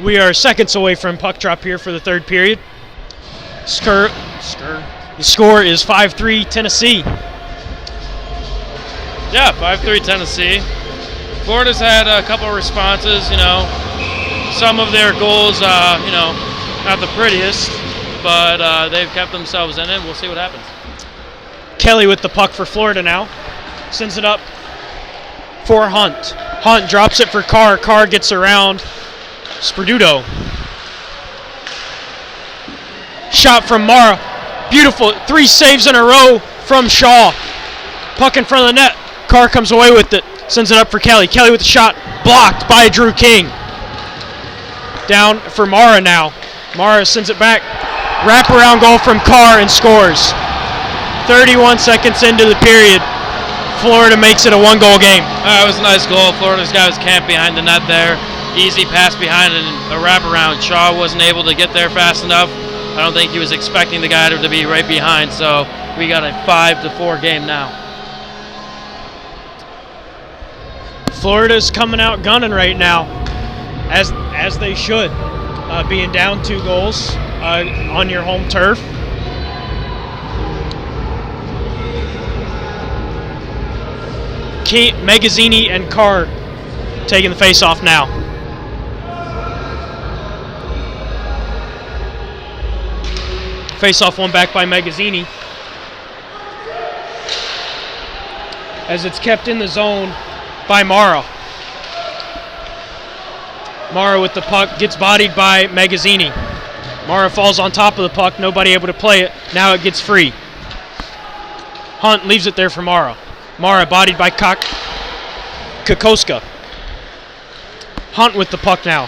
Speaker 1: We are seconds away from puck drop here for the third period. The score is 5-3 Tennessee.
Speaker 2: Yeah, 5-3 Tennessee. Florida's had a couple of responses, Some of their goals, not the prettiest, but they've kept themselves in it. We'll see what happens.
Speaker 1: Kelly with the puck for Florida now. Sends it up for Hunt. Hunt drops it for Carr. Carr gets around Sperduto. Shot from Mara. Beautiful. 3 saves in a row from Shaw. Puck in front of the net. Carr comes away with it. Sends it up for Kelly. Kelly with the shot. Blocked by Drew King. Down for Mara now. Mara sends it back. Wraparound goal from Carr and scores. 31 seconds into the period. Florida makes it a 1-goal game.
Speaker 2: It was a nice goal. Florida's guy was camped behind the net there. Easy pass behind and a wraparound. Shaw wasn't able to get there fast enough. I don't think he was expecting the guy to be right behind, so we got a 5-4 game now.
Speaker 1: Florida's coming out gunning right now, as they should, being down 2 goals on your home turf. Magazzini and Carr taking the face-off now. Face-off won back by Magazzini. As it's kept in the zone by Mara. Mara with the puck gets bodied by Magazzini. Mara falls on top of the puck, nobody able to play it. Now it gets free. Hunt leaves it there for Mara. Mara bodied by Kokoska. Hunt with the puck now.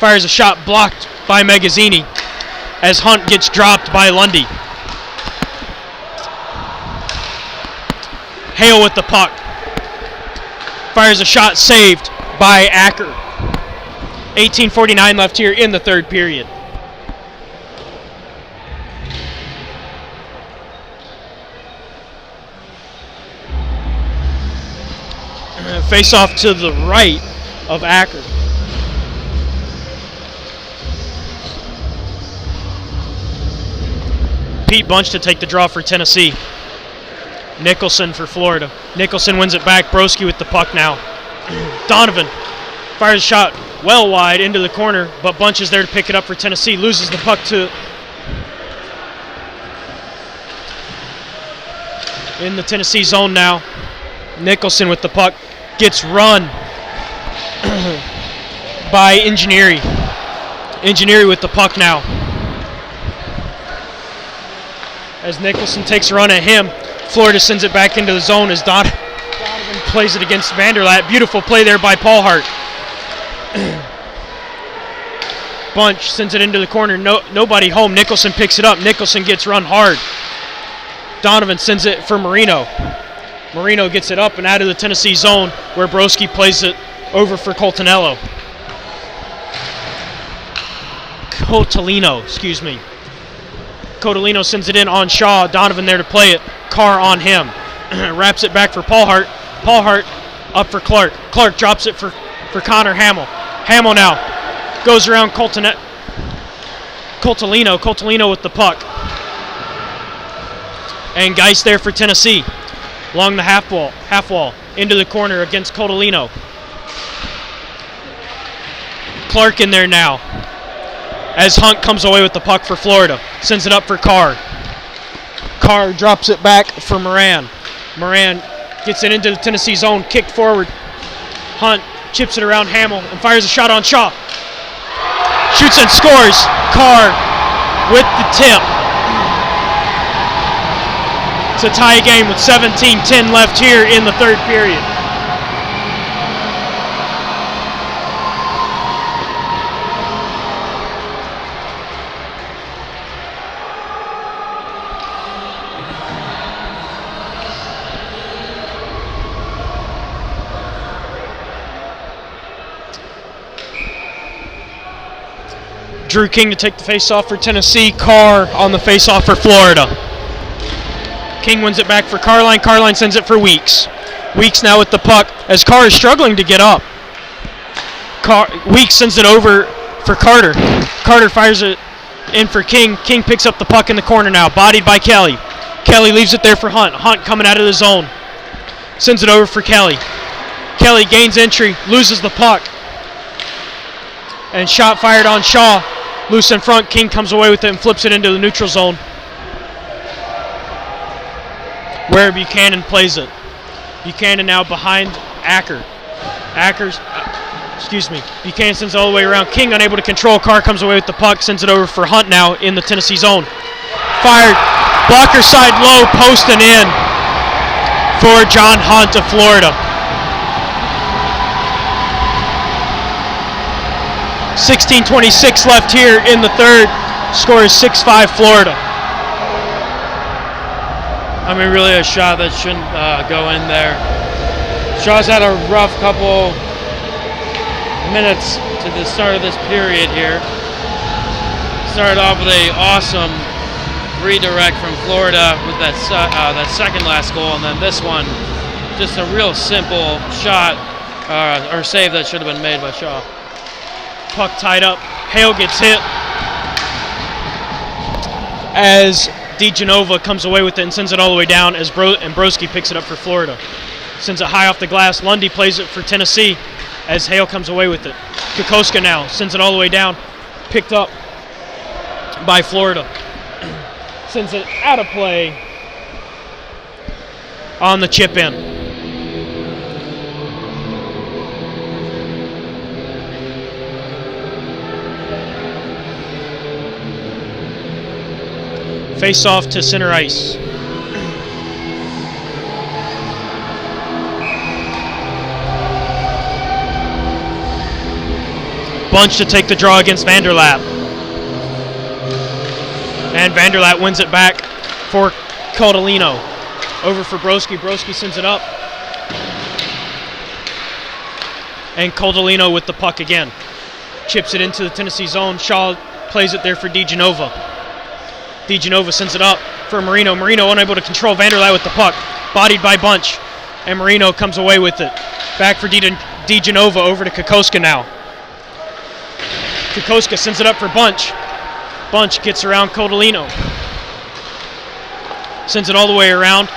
Speaker 1: Fires a shot blocked by Magazzini as Hunt gets dropped by Lundy. Hale with the puck. Fires a shot saved by Acker. 18:49 left here in the third period. Face off to the right of Acker. Pete Bunch to take the draw for Tennessee. Nicholson for Florida. Nicholson wins it back. Broski with the puck now. Donovan fires a shot well wide into the corner, but Bunch is there to pick it up for Tennessee. Loses the puck to in the Tennessee zone now. Nicholson with the puck. Gets run by Engineering. Engineering with the puck now. As Nicholson takes a run at him, Florida sends it back into the zone as Donovan plays it against Vanderlat. Beautiful play there by Paul Hart. Bunch sends it into the corner. Nobody home. Nicholson picks it up. Nicholson gets run hard. Donovan sends it for Marino. Marino gets it up and out of the Tennessee zone where Broski plays it over for Coltonello. Cotolino. Cotolino sends it in on Shaw. Donovan there to play it. Carr on him. Wraps it back for Paul Hart. Paul Hart up for Clark. Clark drops it for Connor Hamill. Hamill now goes around Coltonello. Coltonello with the puck. And Geist there for Tennessee. Along the half wall, into the corner against Cotolino. Clark in there now. As Hunt comes away with the puck for Florida. Sends it up for Carr. Carr drops it back for Moran. Moran gets it into the Tennessee zone, kicked forward. Hunt chips it around Hamill and fires a shot on Shaw. Shoots and scores. Carr with the tip. To tie a game with 17:10 left here in the third period. Drew King to take the face-off for Tennessee. Carr on the face-off for Florida. King wins it back for Carline. Carline sends it for Weeks. Weeks now with the puck as Carr is struggling to get up. Weeks sends it over for Carter. Carter fires it in for King. King picks up the puck in the corner now, bodied by Kelly. Kelly leaves it there for Hunt. Hunt coming out of the zone. Sends it over for Kelly. Kelly gains entry, loses the puck. And shot fired on Shaw. Loose in front. King comes away with it and flips it into the neutral zone, where Buchanan plays it. Buchanan now behind Acker. Buchanan sends it all the way around. King unable to control. Carr comes away with the puck, sends it over for Hunt now in the Tennessee zone. Fired. Blocker side low, post and in for John Hunt of Florida. 16:26 left here in the third. Score is 6-5 Florida.
Speaker 2: I mean, really a shot that shouldn't go in there. Shaw's had a rough couple minutes to the start of this period here. Started off with an awesome redirect from Florida with that second last goal, and then this one, just a real simple shot or save that should have been made by Shaw.
Speaker 1: Puck tied up. Hale gets hit as DeGenova comes away with it and sends it all the way down as Broski picks it up for Florida. Sends it high off the glass. Lundy plays it for Tennessee as Hale comes away with it. Kokoska now sends it all the way down. Picked up by Florida. Sends it out of play on the chip in. Face off to center ice. Bunch to take the draw against Vanderlap. And Vanderlap wins it back for Caldolino. Over for Broski. Broski sends it up. And Caldolino with the puck again. Chips it into the Tennessee zone. Shaw plays it there for DeGenova. DeGenova sends it up for Marino. Marino unable to control Vanderlap with the puck. Bodied by Bunch. And Marino comes away with it. Back for DeGenova over to Kokoska now. Kokoska sends it up for Bunch. Bunch gets around Codolino. Sends it all the way around.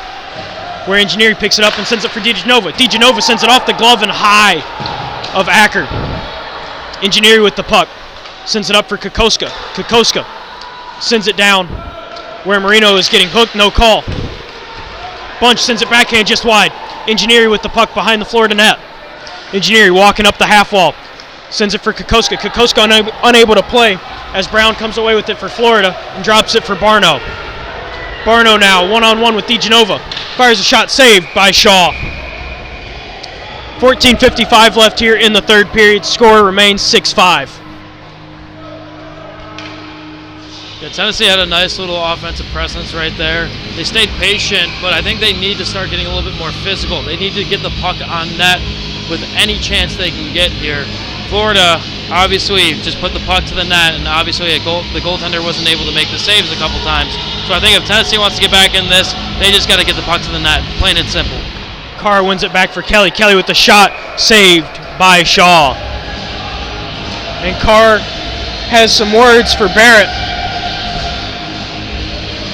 Speaker 1: Where Engineering picks it up and sends it for DeGenova. DeGenova sends it off the glove and high of Acker. Engineering with the puck. Sends it up for Kokoska. Kokoska sends it down where Marino is getting hooked, no call. Bunch sends it backhand just wide. Engineering with the puck behind the Florida net. Engineering walking up the half wall. Sends it for Kokoska. Kokoska unable to play as Brown comes away with it for Florida and drops it for Barno. Barno now one-on-one with DeGenova. Fires a shot saved by Shaw. 14:55 left here in the third period. Score remains 6-5.
Speaker 2: Yeah, Tennessee had a nice little offensive presence right there. They stayed patient, but I think they need to start getting a little bit more physical. They need to get the puck on net with any chance they can get here. Florida obviously just put the puck to the net, and obviously the goaltender wasn't able to make the saves a couple times. So I think if Tennessee wants to get back in this, they just got to get the puck to the net, plain and simple.
Speaker 1: Carr wins it back for Kelly. Kelly with the shot, saved by Shaw. And Carr has some words for Barrett.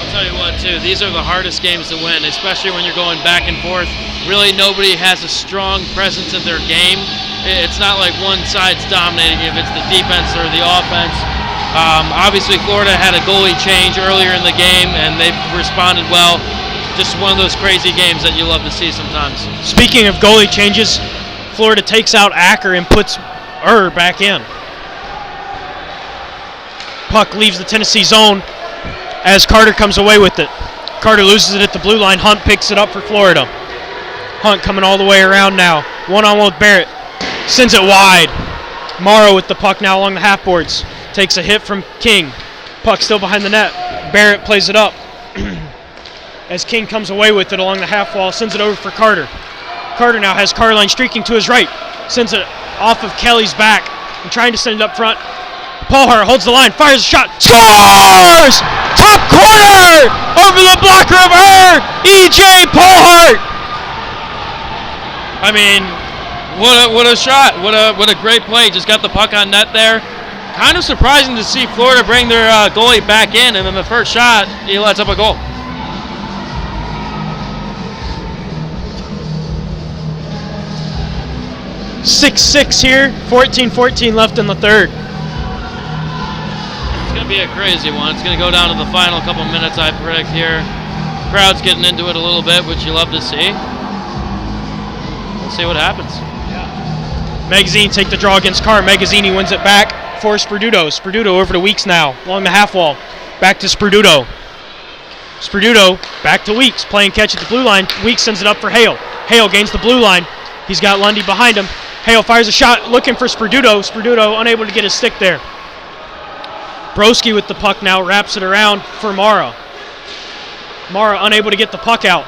Speaker 2: I'll tell you what, too, these are the hardest games to win, especially when you're going back and forth. Really, nobody has a strong presence in their game. It's not like one side's dominating if it's the defense or the offense. Obviously, Florida had a goalie change earlier in the game, and they've responded well. Just one of those crazy games that you love to see sometimes.
Speaker 1: Speaking of goalie changes, Florida takes out Acker and puts back in. Puck leaves the Tennessee zone as Carter comes away with it. Carter loses it at the blue line. Hunt picks it up for Florida. Hunt coming all the way around now. One-on-one with Barrett. Sends it wide. Morrow with the puck now along the half boards. Takes a hit from King. Puck still behind the net. Barrett plays it up. As King comes away with it along the half wall. Sends it over for Carter. Carter now has Carline streaking to his right. Sends it off of Kelly's back. And trying to send it up front. Paulhart holds the line. Fires a shot. Scores! Top corner! Over the blocker of E.J. Paulhart!
Speaker 2: I mean, what a shot! What a great play! Just got the puck on net there. Kind of surprising to see Florida bring their goalie back in, and then the first shot, he lets up a goal.
Speaker 1: (6-6) here, 14-14 left in the third.
Speaker 2: It's going to be a crazy one. It's going to go down to the final couple minutes, I predict here. Crowd's getting into it a little bit, which you love to see. We'll see what happens.
Speaker 1: Magazzini take the draw against Carr. Magazzini wins it back for Sperduto. Sperduto over to Weeks now, along the half wall. Back to Sperduto. Sperduto back to Weeks, playing catch at the blue line. Weeks sends it up for Hale. Hale gains the blue line. He's got Lundy behind him. Hale fires a shot, looking for Sperduto. Sperduto unable to get his stick there. Broski with the puck now, wraps it around for Mara. Mara unable to get the puck out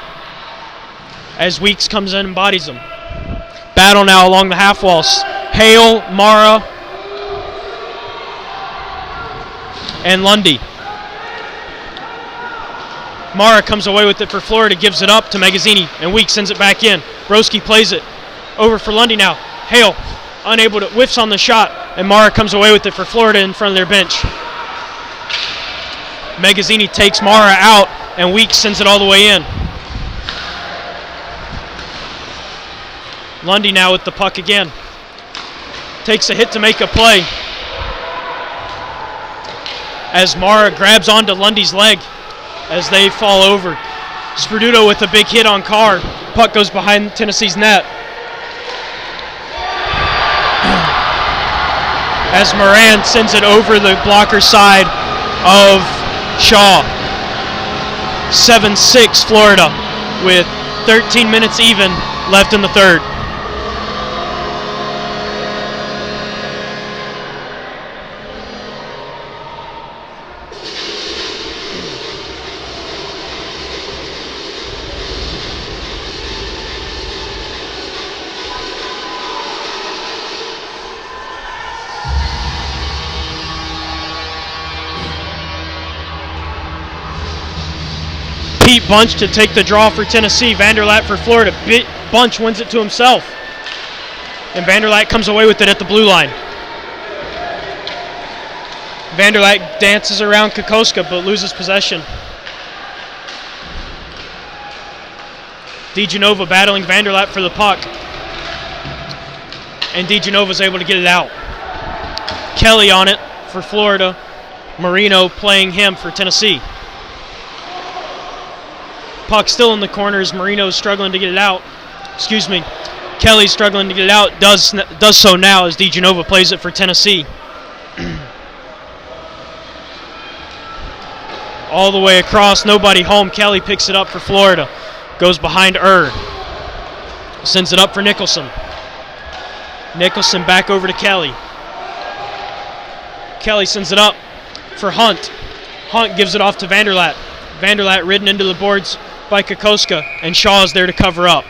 Speaker 1: as Weeks comes in and bodies him. Battle now along the half walls. Hale, Mara, and Lundy. Mara comes away with it for Florida, gives it up to Magazzini, and Weeks sends it back in. Broski plays it over for Lundy now. Hale unable to, whiffs on the shot, and Mara comes away with it for Florida in front of their bench. Magazzini takes Mara out, and Weeks sends it all the way in. Lundy now with the puck again. Takes a hit to make a play as Mara grabs onto Lundy's leg as they fall over. Sperduto with a big hit on Carr. Puck goes behind Tennessee's net. As Moran sends it over the blocker side of Shaw. 7-6 Florida with 13 minutes even left in the third. Pete Bunch to take the draw for Tennessee. Vanderlat for Florida. Bunch wins it to himself. And Vanderlat comes away with it at the blue line. Vanderlat dances around Kokoska but loses possession. DeGenova battling Vanderlat for the puck. And DeGenova's able to get it out. Kelly on it for Florida. Marino playing him for Tennessee. Puck still in the corners. Marino's struggling to get it out. Excuse me. Kelly's struggling to get it out. Does so now as DeGenova plays it for Tennessee. All the way across. Nobody home. Kelly picks it up for Florida. Goes behind Sends it up for Nicholson. Nicholson back over to Kelly. Kelly sends it up for Hunt. Hunt gives it off to Vanderlat. Vanderlat ridden into the boards by Kokoska, and Shaw is there to cover up.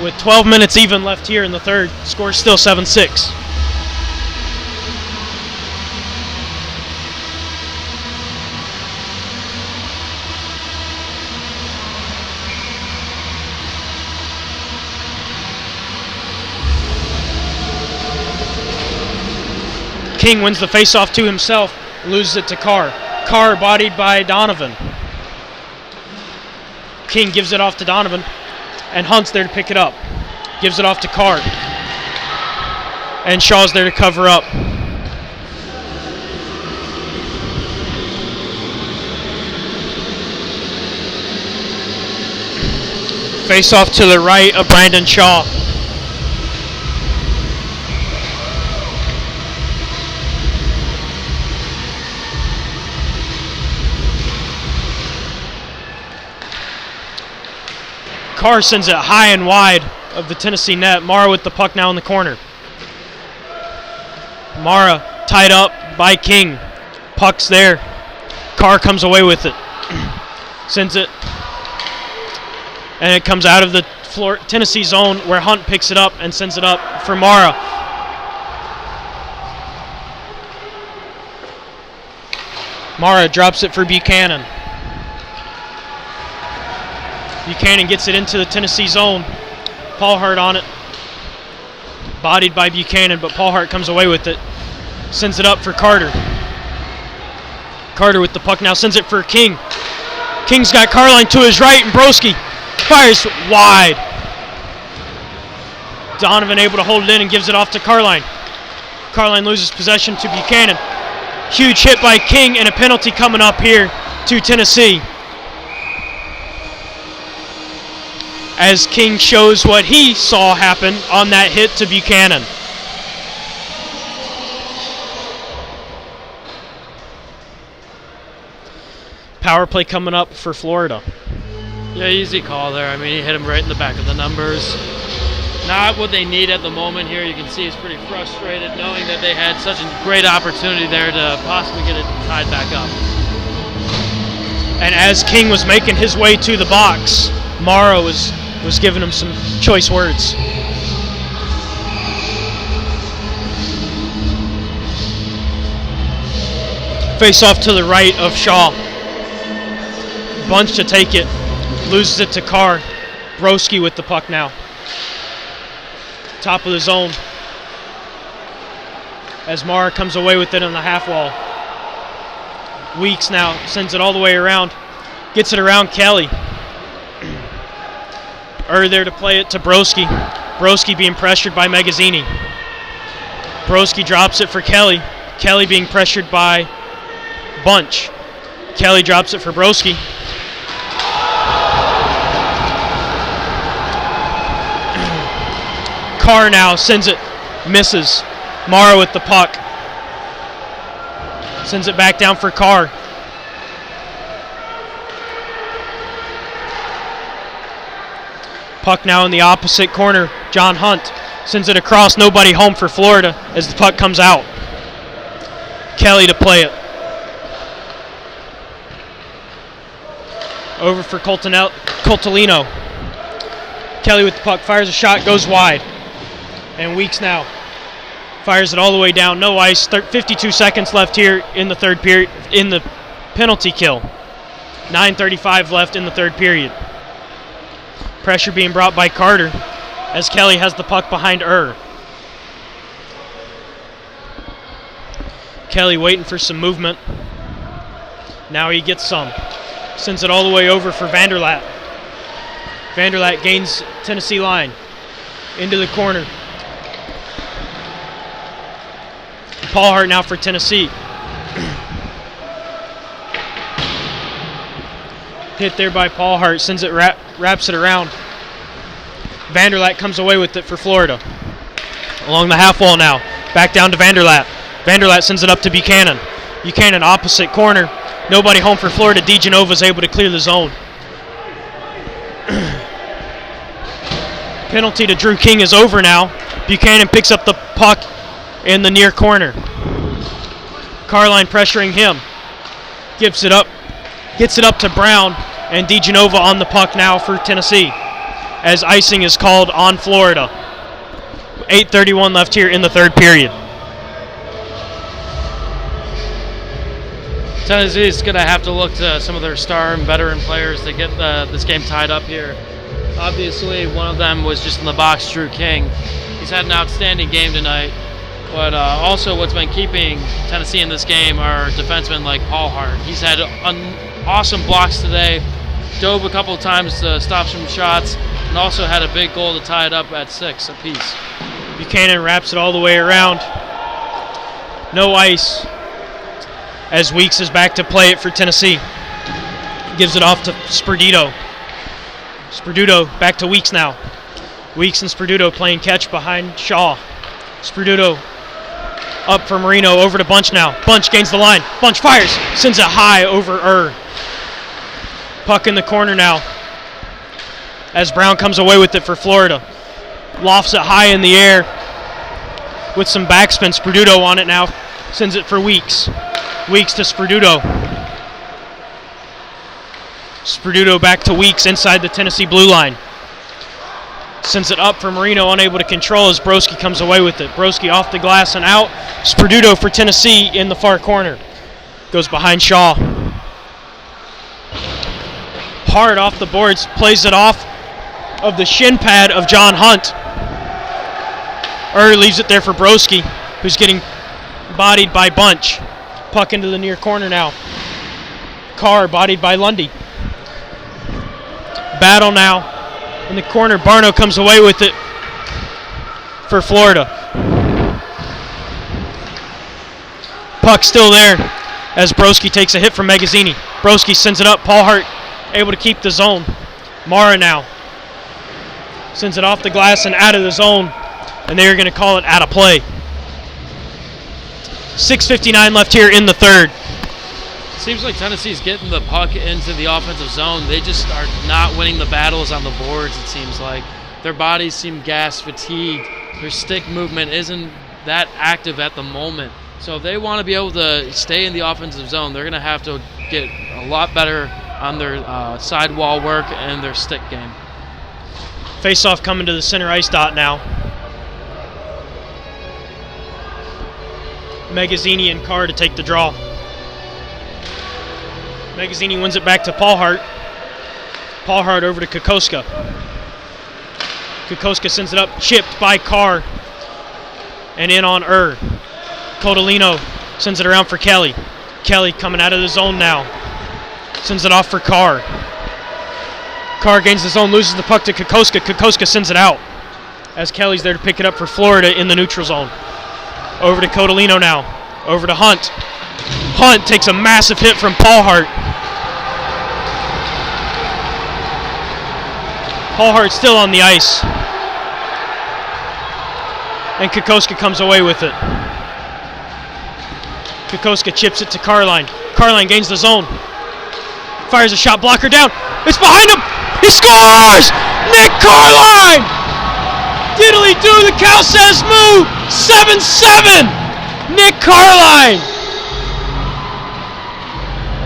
Speaker 1: With 12 minutes even left here in the third, score's still 7-6. King wins the faceoff to himself, loses it to Carr. Carr bodied by Donovan. King gives it off to Donovan, and Hunt's there to pick it up. Gives it off to Carr, and Shaw's there to cover up. Face off to the right of Brandon Shaw. Carr sends it high and wide of the Tennessee net. Mara with the puck now in the corner. Mara tied up by King. Puck's there. Carr comes away with it. Sends it. And it comes out of the Tennessee zone where Hunt picks it up and sends it up for Mara. Mara drops it for Buchanan. Buchanan gets it into the Tennessee zone. Paul Hart on it. Bodied by Buchanan, but Paul Hart comes away with it. Sends it up for Carter. Carter with the puck now, sends it for King. King's got Carline to his right, and Broski fires wide. Donovan able to hold it in and gives it off to Carline. Carline loses possession to Buchanan. Huge hit by King, and a penalty coming up here to Tennessee, as King shows what he saw happen on that hit to Buchanan. Power play coming up for Florida.
Speaker 2: Yeah, easy call there. I mean, he hit him right in the back of the numbers. Not what they need at the moment here. You can see he's pretty frustrated knowing that they had such a great opportunity there to possibly get it tied back up.
Speaker 1: And as King was making his way to the box, Mara was giving him some choice words. Face off to the right of Shaw. Bunch to take it. Loses it to Carr. Broski with the puck now. Top of the zone. As Mara comes away with it on the half wall. Weeks now sends it all the way around. Gets it around Kelly. There to play it to Broski. Broski being pressured by Magazzini. Broski drops it for Kelly. Kelly being pressured by Bunch. Kelly drops it for Broski. Carr now sends it, misses. Mara with the puck. Sends it back down for Carr. Puck now in the opposite corner. John Hunt sends it across. Nobody home for Florida as the puck comes out. Kelly to play it. Over for Coltolino. Kelly with the puck, fires a shot, goes wide. And Weeks now fires it all the way down. No ice. 52 seconds left here in the third period, in the penalty kill. 9:35 left in the third period. Pressure being brought by Carter as Kelly has the puck behind Kelly waiting for some movement. Now he gets some. Sends it all the way over for Vanderlat. Vanderlat gains Tennessee line. Into the corner. Paul Hart now for Tennessee. Hit there by Paul Hart. Sends it, wraps it around. Vanderlat comes away with it for Florida. Along the half wall now. Back down to Vanderlat. Vanderlat sends it up to Buchanan. Buchanan opposite corner. Nobody home for Florida. DeGenova's able to clear the zone. Penalty to Drew King is over now. Buchanan picks up the puck in the near corner. Carline pressuring him. Gets it up to Brown, and DeGenova on the puck now for Tennessee as icing is called on Florida. 8:31 left here in the third period.
Speaker 2: Tennessee is going to have to look to some of their star and veteran players to get this game tied up here. Obviously, one of them was just in the box, Drew King. He's had an outstanding game tonight. But also what's been keeping Tennessee in this game are defensemen like Paul Hart. He's had awesome blocks today, dove a couple of times to stop some shots, and also had a big goal to tie it up at 6 apiece.
Speaker 1: Buchanan wraps it all the way around. No ice as Weeks is back to play it for Tennessee. Gives it off to Sperduto. Sperduto back to Weeks now. Weeks and Sperduto playing catch behind Shaw. Sperduto up for Marino, over to Bunch now. Bunch gains the line. Bunch fires, sends it high over Puck in the corner now as Brown comes away with it for Florida. Lofts it high in the air with some backspin. Sperduto on it now. Sends it for Weeks. Weeks to Sperduto. Sperduto back to Weeks inside the Tennessee blue line. Sends it up for Marino, unable to control as Broski comes away with it. Broski off the glass and out. Sperduto for Tennessee in the far corner. Goes behind Shaw. Hard off the boards, plays it off of the shin pad of John Hunt. Leaves it there for Broski, who's getting bodied by Bunch. Puck into the near corner now. Carr bodied by Lundy. Battle now in the corner. Barno comes away with it for Florida. Puck still there as Broski takes a hit from Magazzini. Broski sends it up. Paul Hart able to keep the zone. Mara now sends it off the glass and out of the zone, and they're going to call it out of play. 6:59 left here in the third.
Speaker 2: Seems like Tennessee's getting the puck into the offensive zone. They just are not winning the battles on the boards, it seems like. Their bodies seem gas fatigued. Their stick movement isn't that active at the moment. So if they want to be able to stay in the offensive zone, they're going to have to get a lot better on their sidewall work and their stick game.
Speaker 1: Face-off coming to the center ice dot now. Magazzini and Carr to take the draw. Magazzini wins it back to Paul Hart. Paul Hart over to Kokoska. Kokoska sends it up, chipped by Carr. And in on Codolino sends it around for Kelly. Kelly coming out of the zone now. Sends it off for Carr. Carr gains the zone, loses the puck to Kokoska. Kokoska sends it out as Kelly's there to pick it up for Florida in the neutral zone. Over to Codolino now. Over to Hunt. Hunt takes a massive hit from Paul Hart. Paul Hart still on the ice. And Kokoska comes away with it. Kokoska chips it to Carline. Carline gains the zone. Fires a shot blocker down. It's behind him. He scores! Nick Carline! Diddly-do, the cow says moo! 7-7! Nick Carline!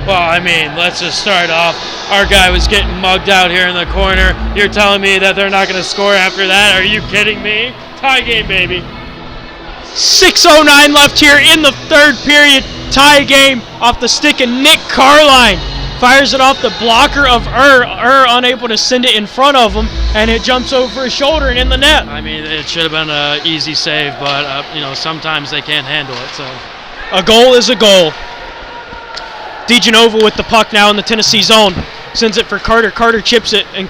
Speaker 2: Well, I mean, let's just start off. Our guy was getting mugged out here in the corner. You're telling me that they're not going to score after that? Are you kidding me? Tie game, baby.
Speaker 1: 6:09 left here in the third period. Tie game off the stick of Nick Carline. Fires it off the blocker of unable to send it in front of him, and it jumps over his shoulder and in the net.
Speaker 2: I mean, it should have been an easy save, but sometimes they can't handle it. So,
Speaker 1: a goal is a goal. DeGenova with the puck now in the Tennessee zone. Sends it for Carter. Carter chips it, and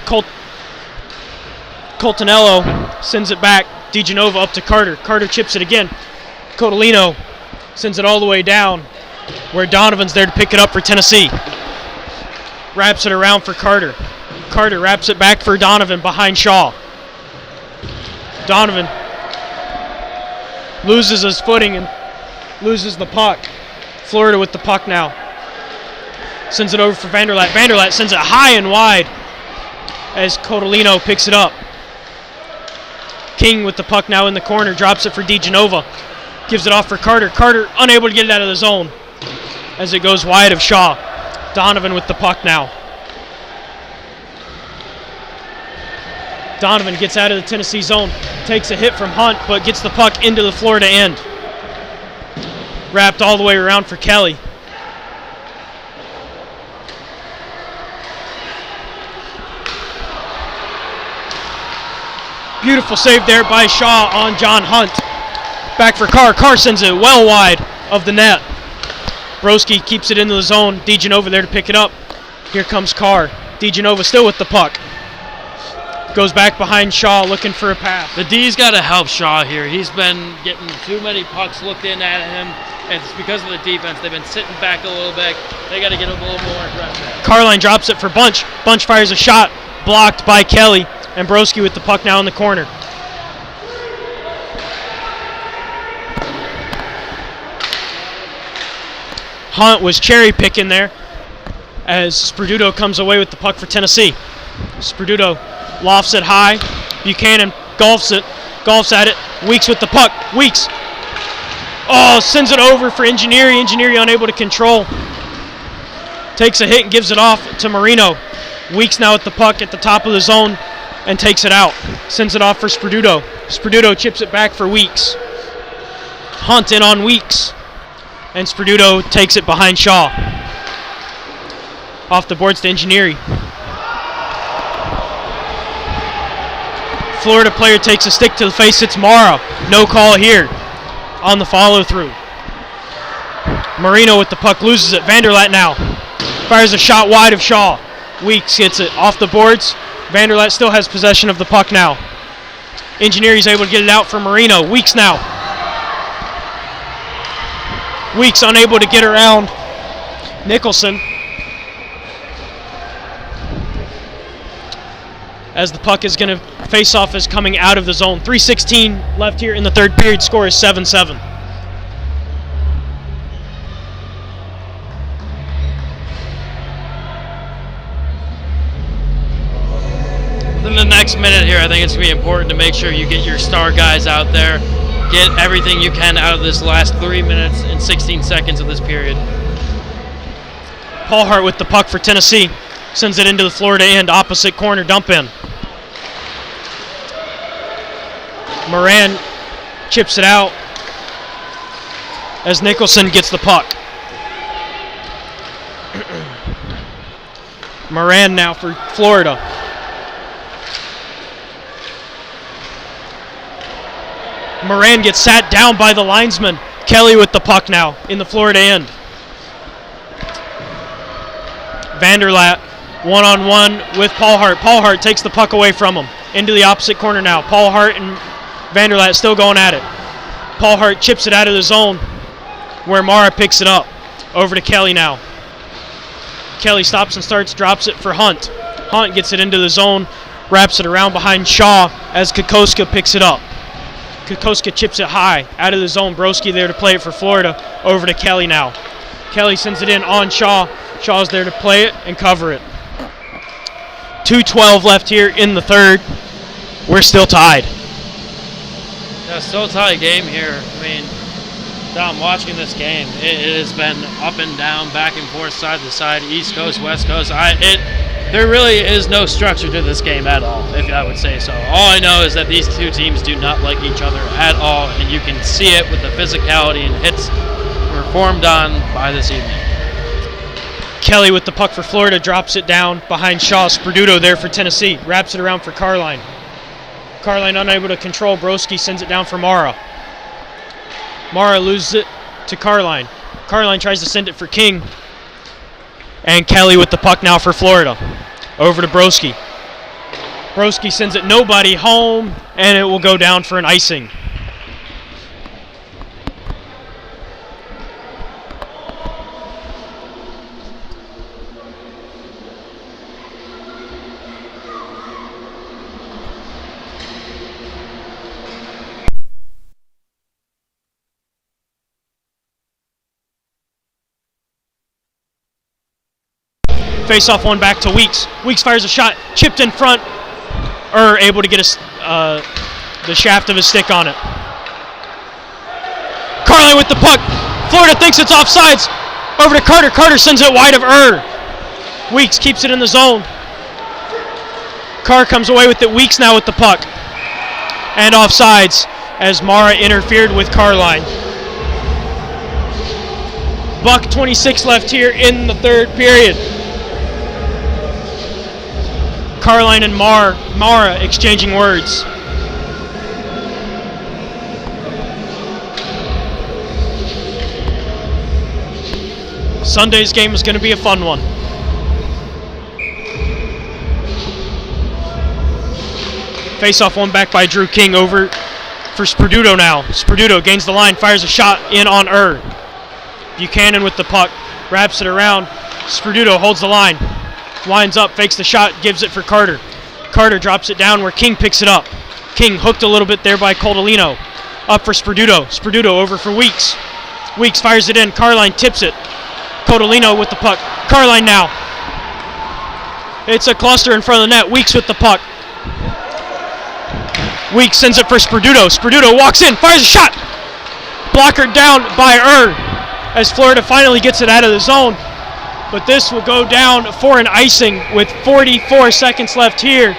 Speaker 1: Coltonello sends it back. DeGenova up to Carter. Carter chips it again. Codolino sends it all the way down, where Donovan's there to pick it up for Tennessee. Wraps it around for Carter. Carter wraps it back for Donovan behind Shaw. Donovan loses his footing and loses the puck. Florida with the puck now. Sends it over for Vanderlat. Vanderlat sends it high and wide as Codolino picks it up. King with the puck now in the corner. Drops it for DeGenova. Gives it off for Carter. Carter unable to get it out of the zone as it goes wide of Shaw. Donovan with the puck now. Donovan gets out of the Tennessee zone. Takes a hit from Hunt, but gets the puck into the Florida end. Wrapped all the way around for Kelly. Beautiful save there by Shaw on John Hunt. Back for Carr. Carr sends it well wide of the net. Broski keeps it into the zone. DeGenova there to pick it up. Here comes Carr. DeGenova still with the puck. Goes back behind Shaw looking for a pass.
Speaker 2: The D's got to help Shaw here. He's been getting too many pucks looked in at him, and it's because of the defense. They've been sitting back a little bit. They got to get a little more aggressive.
Speaker 1: Carline drops it for Bunch. Bunch fires a shot. Blocked by Kelly. And Broski with the puck now in the corner. Hunt was cherry picking there as Sperduto comes away with the puck for Tennessee. Sperduto lofts it high. Buchanan golfs at it. Weeks with the puck. Weeks. Oh, sends it over for Engineeri. Engineeri unable to control. Takes a hit and gives it off to Marino. Weeks now with the puck at the top of the zone and takes it out. Sends it off for Sperduto. Sperduto chips it back for Weeks. Hunt in on Weeks. And Sperduto takes it behind Shaw. Off the boards to Engineeri. Florida player takes a stick to the face. It's Mara. No call here on the follow through. Marino with the puck, loses it. Vanderlat now fires a shot wide of Shaw. Weeks gets it off the boards. Vanderlat still has possession of the puck now. Engineer is able to get it out for Marino. Weeks now. Weeks unable to get around Nicholson. As the puck is going to face off as coming out of the zone. 3:16 left here in the third period. Score is 7-7.
Speaker 2: In the next minute here, I think it's going to be important to make sure you get your star guys out there. Get everything you can out of this last 3 minutes and 16 seconds of this period.
Speaker 1: Paul Hart with the puck for Tennessee. Sends it into the Florida end, opposite corner dump in. Moran chips it out as Nicholson gets the puck. Moran now for Florida. Moran gets sat down by the linesman. Kelly with the puck now in the Florida end. Vanderlat one-on-one with Paul Hart. Paul Hart takes the puck away from him. Into the opposite corner now. Paul Hart and Vanderlat still going at it. Paul Hart chips it out of the zone where Mara picks it up. Over to Kelly now. Kelly stops and starts, drops it for Hunt. Hunt gets it into the zone, wraps it around behind Shaw as Kokoska picks it up. Kokoska chips it high, out of the zone. Broski there to play it for Florida. Over to Kelly now. Kelly sends it in on Shaw. Shaw's there to play it and cover it. 2:12 left here in the third. We're still tied.
Speaker 2: Yeah, still tied game here. I mean, Dom, watching this game, it has been up and down, back and forth, side to side, East Coast, West Coast. There really is no structure to this game at all, if I would say so. All I know is that these two teams do not like each other at all, and you can see it with the physicality and hits performed on by this evening.
Speaker 1: Kelly with the puck for Florida drops it down behind Shaw. Sperduto there for Tennessee. Wraps it around for Carline. Carline unable to control. Broski sends it down for Mara. Mara loses it to Carline. Carline tries to send it for King. And Kelly with the puck now for Florida. Over to Broski. Broski sends it nobody home, and it will go down for an icing. Face off one back to Weeks. Weeks fires a shot, chipped in front, able to get the shaft of his stick on it. Carline with the puck. Florida thinks it's offsides. Over to Carter. Carter sends it wide of Weeks keeps it in the zone. Carr comes away with it. Weeks now with the puck. And offsides as Mara interfered with Carline. $1:26 left here in the third period. Carline and Mara exchanging words. Sunday's game is going to be a fun one. Face off one back by Drew King. Over for Sperduto now. Sperduto gains the line, fires a shot in on Buchanan with the puck, wraps it around. Sperduto holds the line. Lines up, fakes the shot, gives it for Carter. Carter drops it down where King picks it up. King hooked a little bit there by Coldolino. Up for Sperduto. Sperduto over for Weeks. Weeks fires it in. Carline tips it. Coldolino with the puck. Carline now. It's a cluster in front of the net. Weeks with the puck. Weeks sends it for Sperduto. Sperduto walks in, fires a shot. Blocker down by as Florida finally gets it out of the zone. But this will go down for an icing with 44 seconds left here.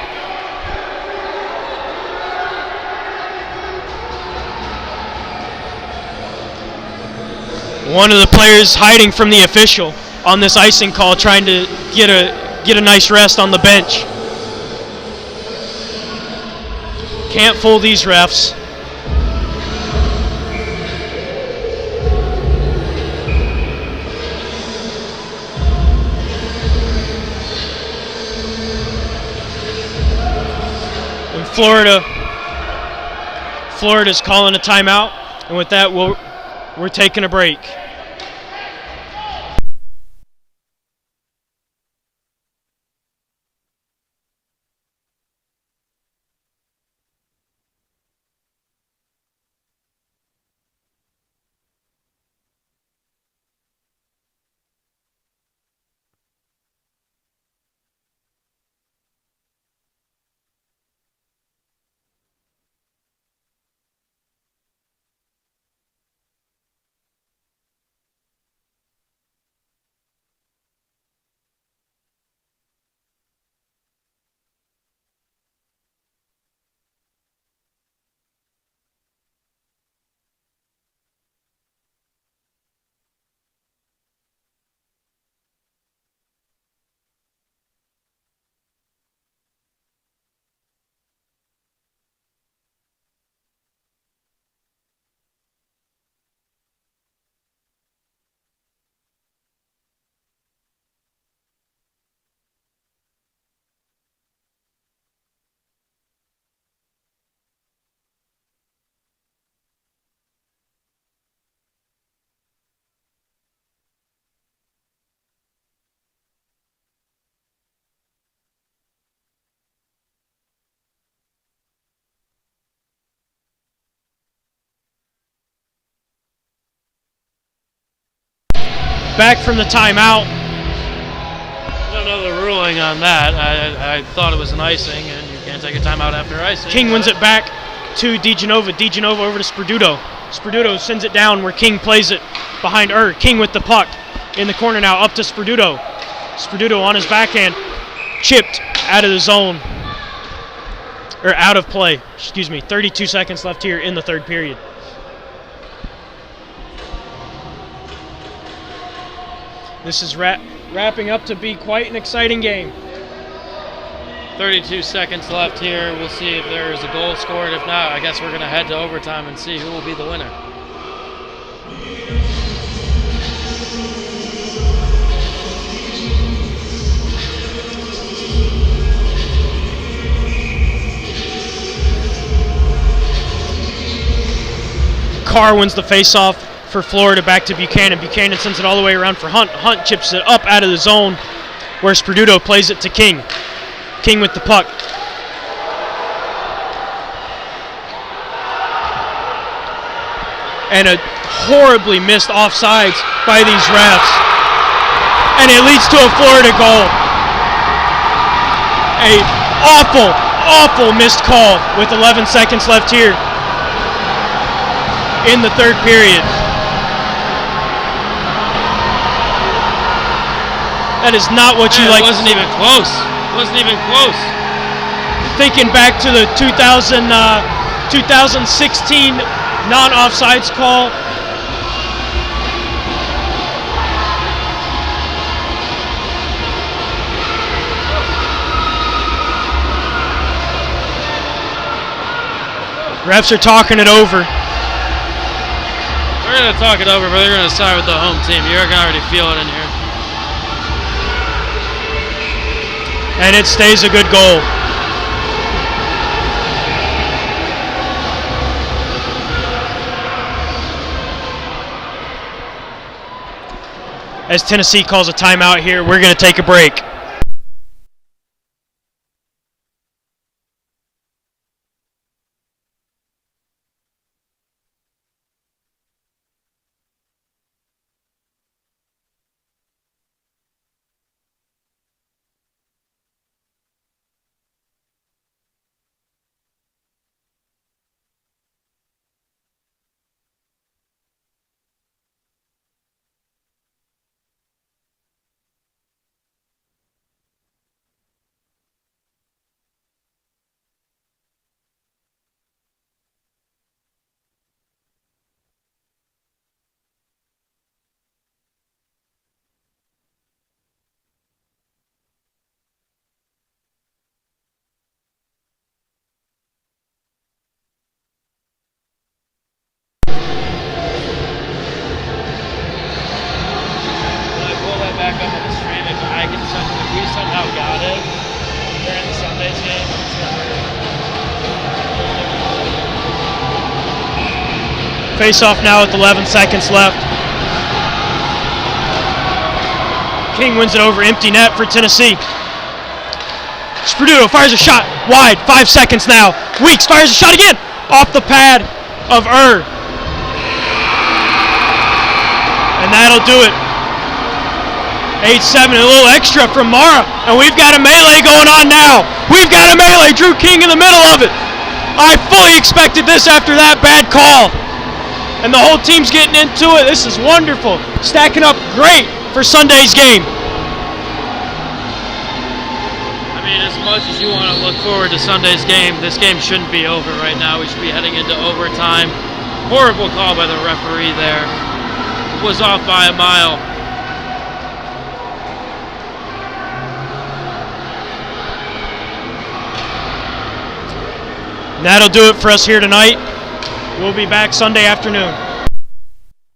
Speaker 1: One of the players hiding from the official on this icing call, trying to get a nice rest on the bench. Can't fool these refs. Florida. Florida's calling a timeout, and with that, we're taking a break. Back from the timeout.
Speaker 2: I don't know the ruling on that. I thought it was an icing, and you can't take a timeout after icing.
Speaker 1: King wins it back to DeGenova. DeGenova over to Sperduto. Sperduto sends it down where King plays it behind King with the puck. In the corner now, up to Sperduto. Sperduto on his backhand. Chipped out of the zone. Or out of play. 32 seconds left here in the third period. This is wrapping up to be quite an exciting game.
Speaker 2: 32 seconds left here. We'll see if there's a goal scored. If not, I guess we're going to head to overtime and see who will be the winner.
Speaker 1: Carr wins the faceoff for Florida back to Buchanan. Buchanan sends it all the way around for Hunt. Hunt chips it up out of the zone where Sperduto plays it to King. King with the puck. And a horribly missed offsides by these refs. And it leads to a Florida goal. A awful missed call with 11 seconds left here in the third period. That is not what you like.
Speaker 2: It wasn't even close. It wasn't even close.
Speaker 1: Thinking back to the 2016 non-offsides call. Refs are talking it over.
Speaker 2: They're going to talk it over, but they're going to side with the home team. You're going to already feel it in here.
Speaker 1: And it stays a good goal. As Tennessee calls a timeout here, we're going to take a break. Face off now with 11 seconds left. King wins it over empty net for Tennessee. Sperduto fires a shot wide, 5 seconds now. Weeks fires a shot again, off the pad of And that'll do it. 8-7, a little extra from Mara, and we've got a melee going on now. We've got a melee, Drew King in the middle of it. I fully expected this after that bad call. And the whole team's getting into it. This is wonderful. Stacking up great for Sunday's game.
Speaker 2: I mean, as much as you want to look forward to Sunday's game, this game shouldn't be over right now. We should be heading into overtime. Horrible call by the referee there. Was off by a mile.
Speaker 1: And that'll do it for us here tonight. We'll be back Sunday afternoon.